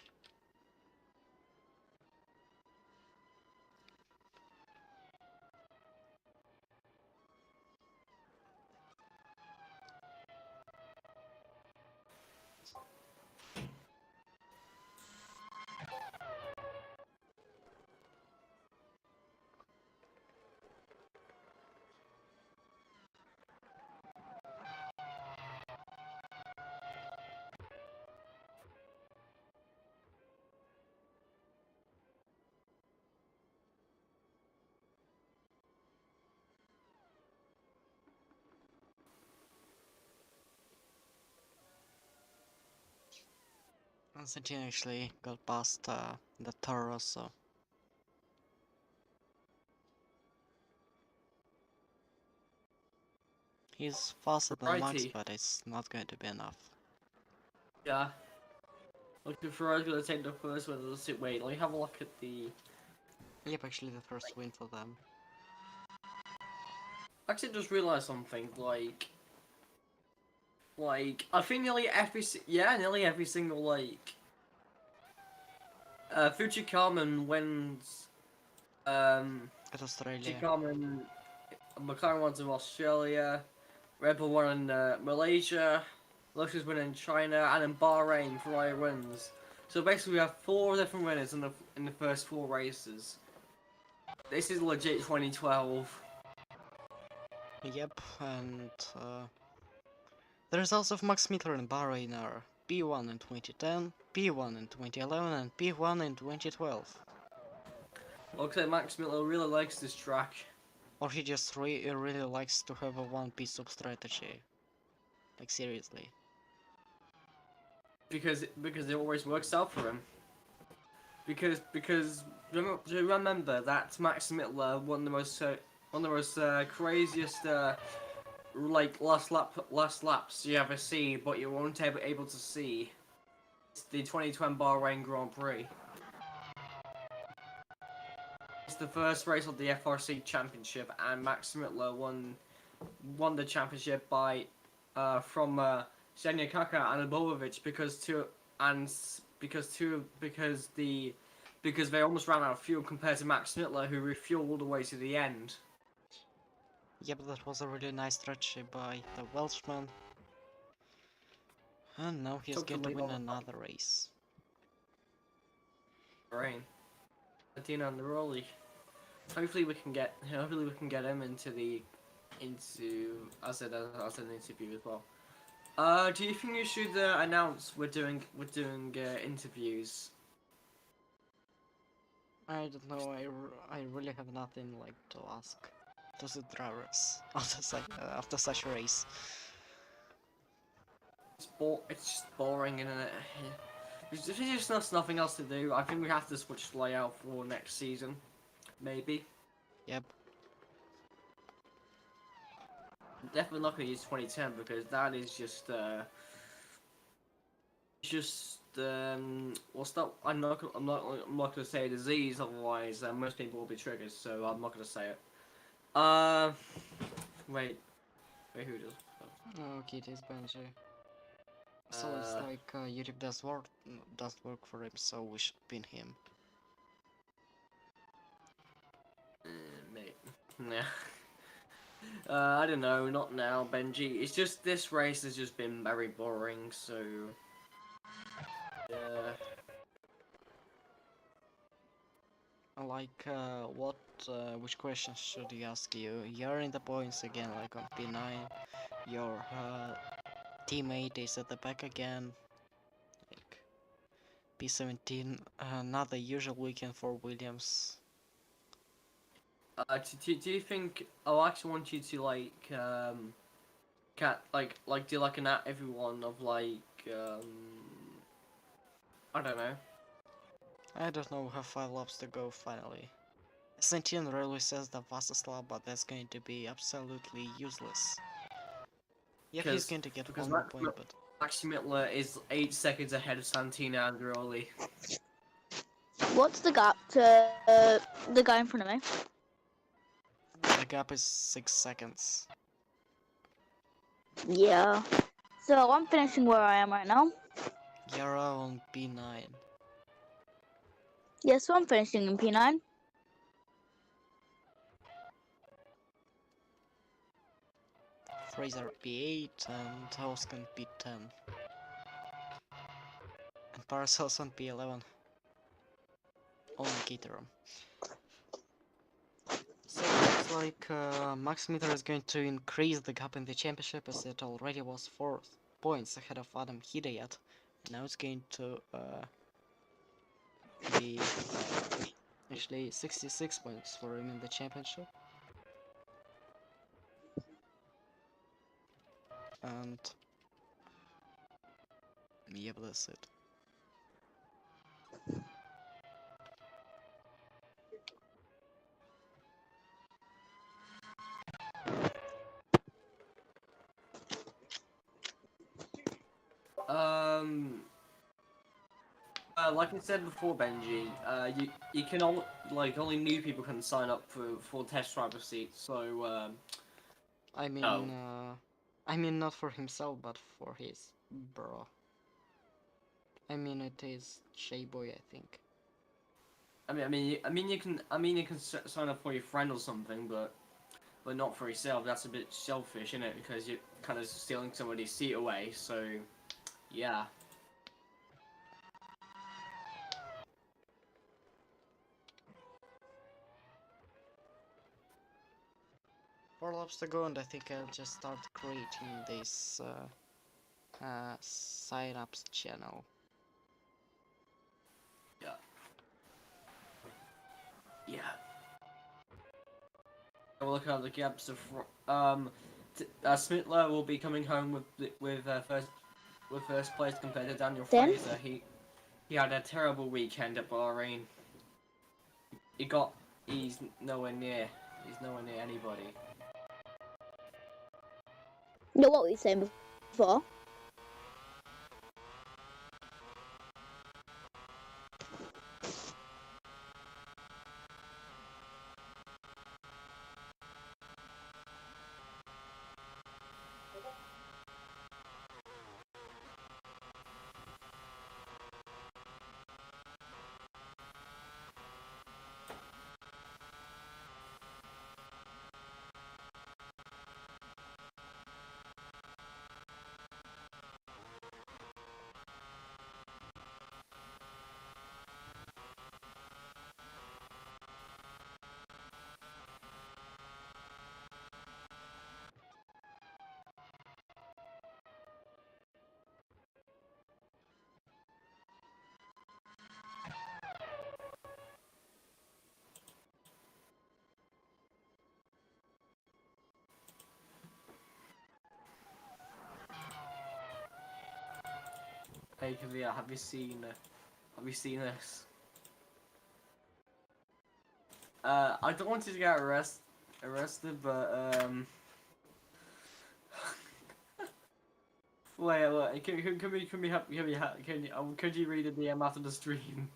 And Satine actually got past the Taurus, so he's faster than Max, Righty. but it's not going to be enough. Yeah. Looking for us gonna take the first one. Let's see. Wait. Let me have a look at the. Yep, actually the first win for them. Actually, just realized something. I think nearly every single Fuji Carmen wins. At Australia. Fuji Carmen, McLaren won in Australia, Red Bull won in Malaysia, Lotus won in China, and in Bahrain, Ferrari wins. So basically, we have 4 different winners in the first 4 races. This is legit 2012. Yep, and the results of Max Miller in Bahrain are P1 in 2010, P1 in 2011, and P1 in 2012. Looks like Max Miller really likes this track. Or he just really likes to have a one pit stop strategy. Like, seriously. Because it always works out for him. Because remember that Max Mittler won the most craziest like last laps you ever see, but you weren't able to see. It's the 2020 Bahrain Grand Prix. It's the first race of the FRC Championship, and Max Mittler won the championship by from Zenia Kaka and Abovic because they almost ran out of fuel compared to Max Mittler, who refueled all the way to the end. Yeah, but that was a really nice strategy by the Welshman. And now he's Took the going to lead win on another race. Bahrain. Martina and the Rolly. Hopefully we can get him into as an interview as well. Do you think you should announce we're doing interviews? I don't know, I really have nothing like to ask to the drivers after such a race. It's just boring, isn't it? There's just nothing else to do. I think we have to switch the layout for next season, maybe. Yep. I'm definitely not gonna use 2010 because that is what's that? I'm not gonna say a disease, otherwise most people will be triggered. So I'm not gonna say it. Wait, who does? Okay, it is Benji. So it's like YouTube does work for him, so we should pin him. Mate, nah. I don't know, not now, Benji. It's just this race has just been very boring, so yeah. Like, which questions should he ask you? You're in the points again, like on P9. Your teammate is at the back again. Like, P17, not the usual weekend for Williams. Do you think? I actually want you to do like an at everyone of I don't know. I don't know, we have 5 laps to go finally. Sentient Railway says the fastest lap, but that's going to be absolutely useless. Yeah, he's going to get one more point, but... Max Mittler is 8 seconds ahead of Santina Andreoli. What's the gap to the guy in front of me? The gap is 6 seconds. Yeah. So I'm finishing where I am right now. Yara on P9. Yeah, so I'm finishing in P9. Fraser P8 and Hoskan P10. And Paracels on P11. On Caterham. So it looks like Max Mitter is going to increase the gap in the championship, as it already was 4 points ahead of Adam Hidayat. Now it's going to be actually 66 points for him in the championship. And yep, that's it. Like I said before, Benji, you can only new people can sign up for test driver seats. So I mean, no. I mean not for himself, but for his bro. I mean it is Shay Boy, I think. you can sign up for your friend or something, but not for yourself. That's a bit selfish, isn't it? Because you're kind of stealing somebody's seat away. So yeah. Four laps to go, and I think I'll just start creating this sign-ups channel. Yeah. Yeah. We'll look at the gaps of Smitler will be coming home with first place compared to Daniel Then? Fraser. He had a terrible weekend at Bahrain. He's nowhere near anybody. No, what were you saying before? Hey, Kavia, have you seen this? I don't want you to get arrested, but wait, can we have, could you read the DM after the stream?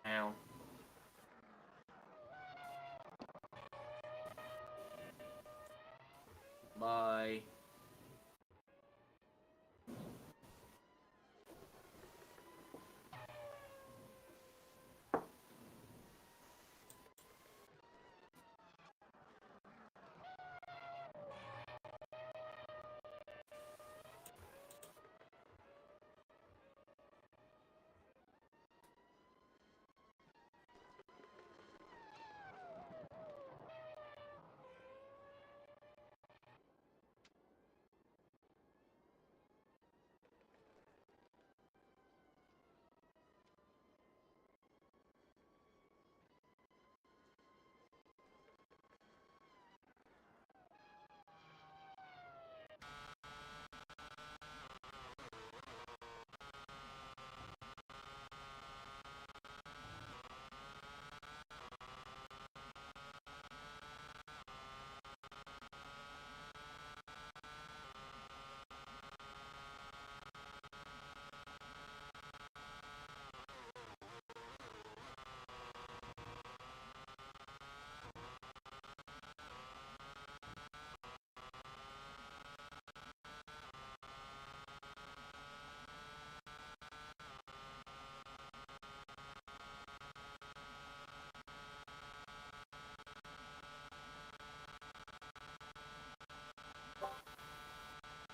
Ow. Bye.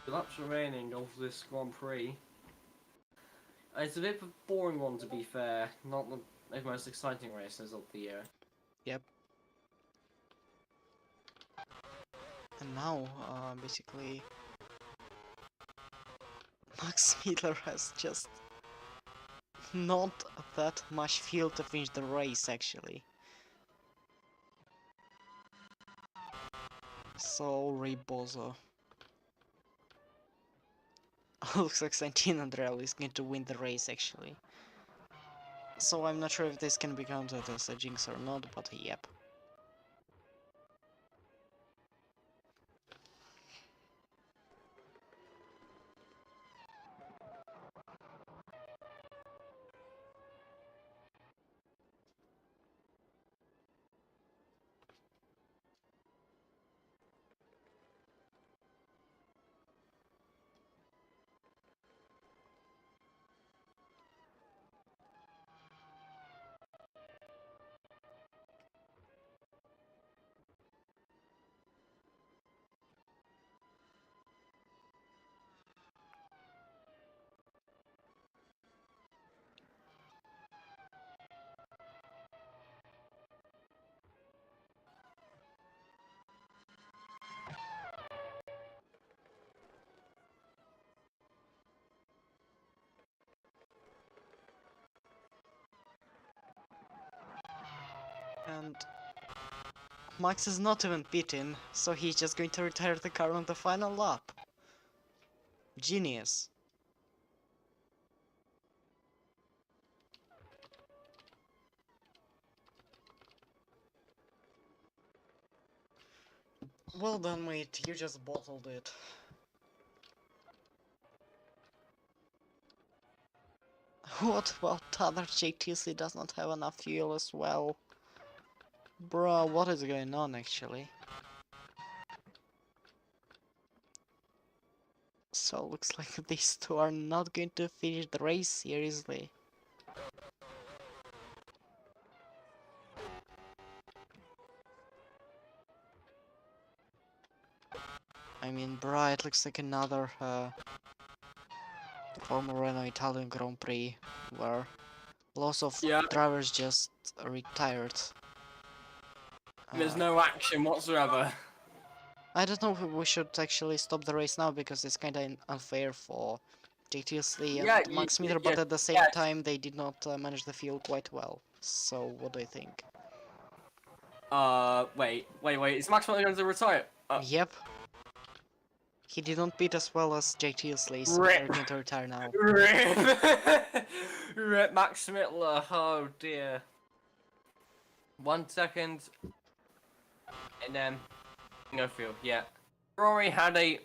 The laps remaining of this Grand Prix. It's a bit of a boring one, to be fair. Not the most exciting races of the year. Yep. And now, basically, Max Miller has just not that much field to finish the race, actually. So, Rebozo. Looks like Santina is going to win the race, actually. So I'm not sure if this can be counted as a jinx or not, but yep. And Max is not even pitting, so he's just going to retire the car on the final lap. Genius. Well done, mate, you just bottled it. What about other JTC does not have enough fuel as well? Bruh, what is going on actually? So looks like these two are not going to finish the race seriously. I mean, bruh, it looks like another Formula Renault Italian Grand Prix where lots of Yeah. drivers just retired. There's no action whatsoever. I don't know if we should actually stop the race now because it's kinda unfair for JTSC and Yeah, Max Meter, but at the same yes. time they did not manage the field quite well. So what do you think? Wait. Is Max Miller going to retire? Yep. He did not beat as well as JTSC, so Rip. they're going to retire now. Rip. Rip Max Mittler. Oh dear. 1 second. And then no field. Yeah. Rory had the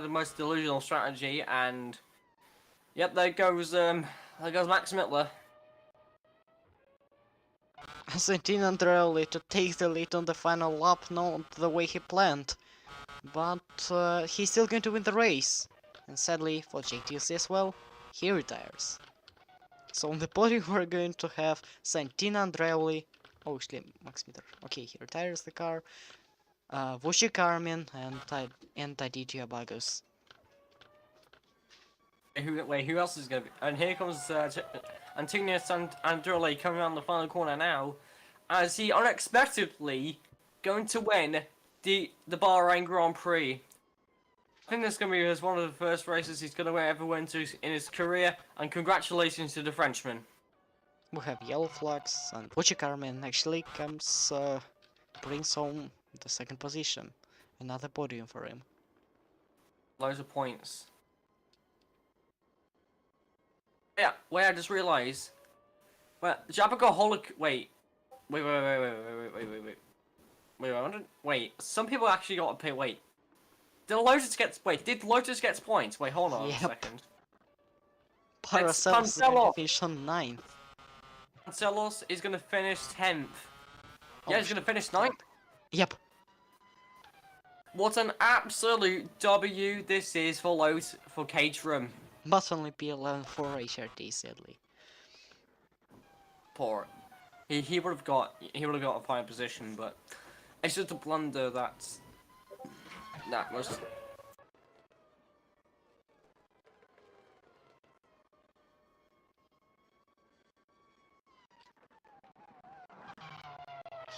most delusional strategy, and yep, there goes Max Mittler. Santina Andreoli to take the lead on the final lap, not the way he planned. But he's still going to win the race. And sadly, for JTC as well, he retires. So on the podium we're going to have Santina Andreoli. Oh, actually, Max Mitter. Okay, he retires the car. Vushi Carmen and Aditya Bagus. Who else is going to be? And here comes Antonio Androle coming around the final corner now, as he unexpectedly going to win the Bahrain Grand Prix. I think this is going to be one of the first races he's going to ever win to in his career, and congratulations to the Frenchman. We have yellow flags, and Vushi Carmen actually brings home the second position. Another podium for him. Loads of points. Yeah, wait, I just realised. Well, Jabbergaholic. Wait, wait. Some people actually got to pay. Wait. Did Lotus get points? Wait, hold on a second. Paracelsus is going to finish on 9th. Pancelos is going to finish 10th. Yeah, he's going to finish 9th. Yep. What an absolute W this is for Lotus for Caterham. But only P11 for HRT, sadly. Poor. He would have got a fine position, but it's just a blunder that was.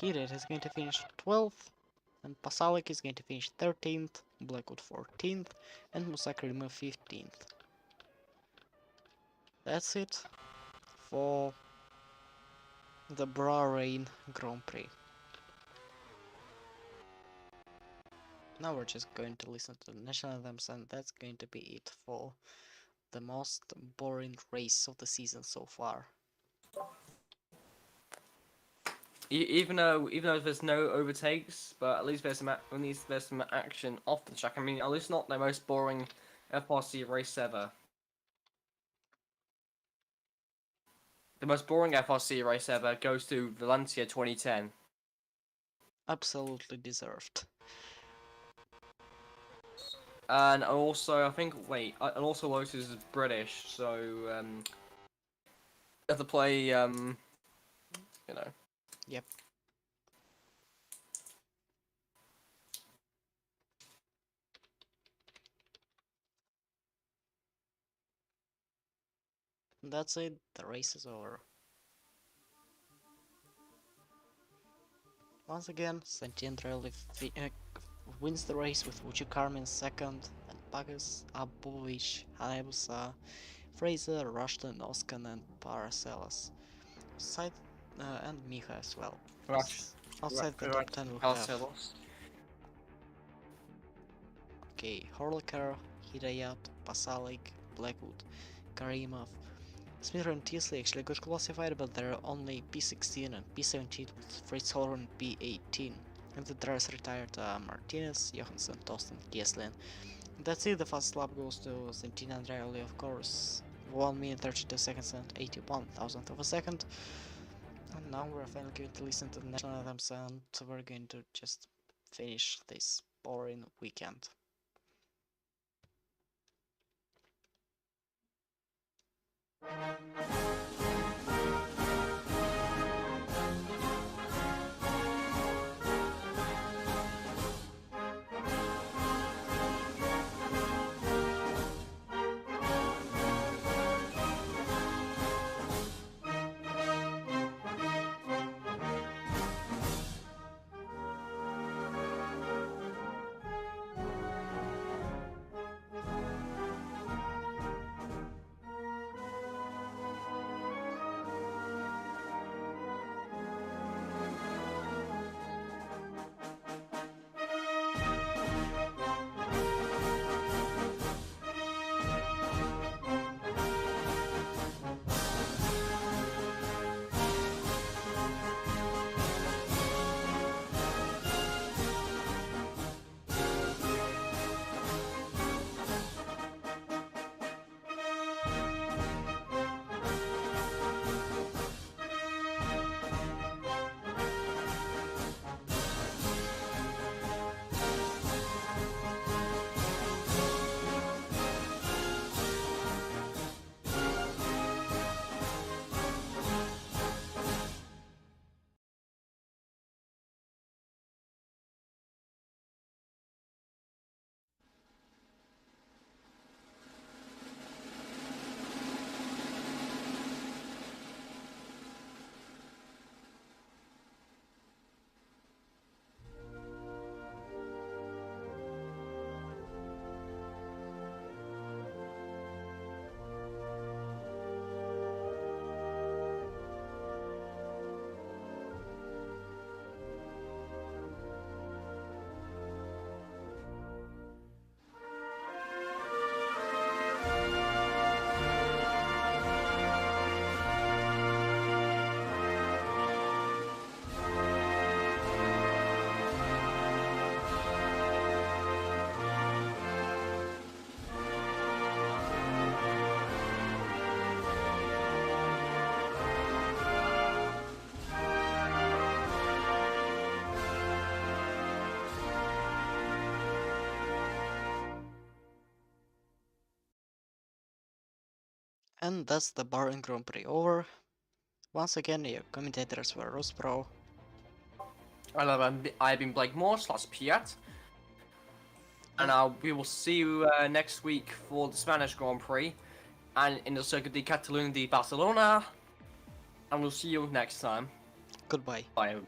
Hiret is going to finish 12th, and Pasalic is going to finish 13th, Blackwood 14th, and Musakrima 15th. That's it for the Bahrain Grand Prix. Now we're just going to listen to the national anthems, and that's going to be it for the most boring race of the season so far. Even though there's no overtakes, but at least there's some action off the track. I mean, at least not the most boring FRC race ever. The most boring FRC race ever goes to Valencia 2010. Absolutely deserved. And also, I think, and also Lotus is British, so you have to play, you know. Yep. That's it, the race is over. Once again, Santiandrelli wins the race with Vucci Carmen second, and Bagus, Abovic, Hayabusa, Fraser, Rushton, Oskan, and Paracelsus. and Miha as well. Right. Outside the top Right. 10 we I'll have say lost. okay, Horliker, Hidayat, Pasalik, Blackwood, Karimov. Smith and Teasley actually got classified, but they're only P16 and P17 with Fritz Holler and P18. And the drivers retired Martinez, Johansson, Tostin, Kieslin. That's it, the fast lap goes to Sentina Andreoli, of course. 1 minute 32 seconds and 81 thousandth of a second. And now we're finally going to listen to the national anthems and we're going to just finish this boring weekend. And that's the Bahrain Grand Prix over. Once again, your commentators were Rospro, I've been Blake Morse, that's Piet. And we will see you next week for the Spanish Grand Prix and in the Circuit de Catalunya de Barcelona. And we'll see you next time. goodbye. Bye, everybody.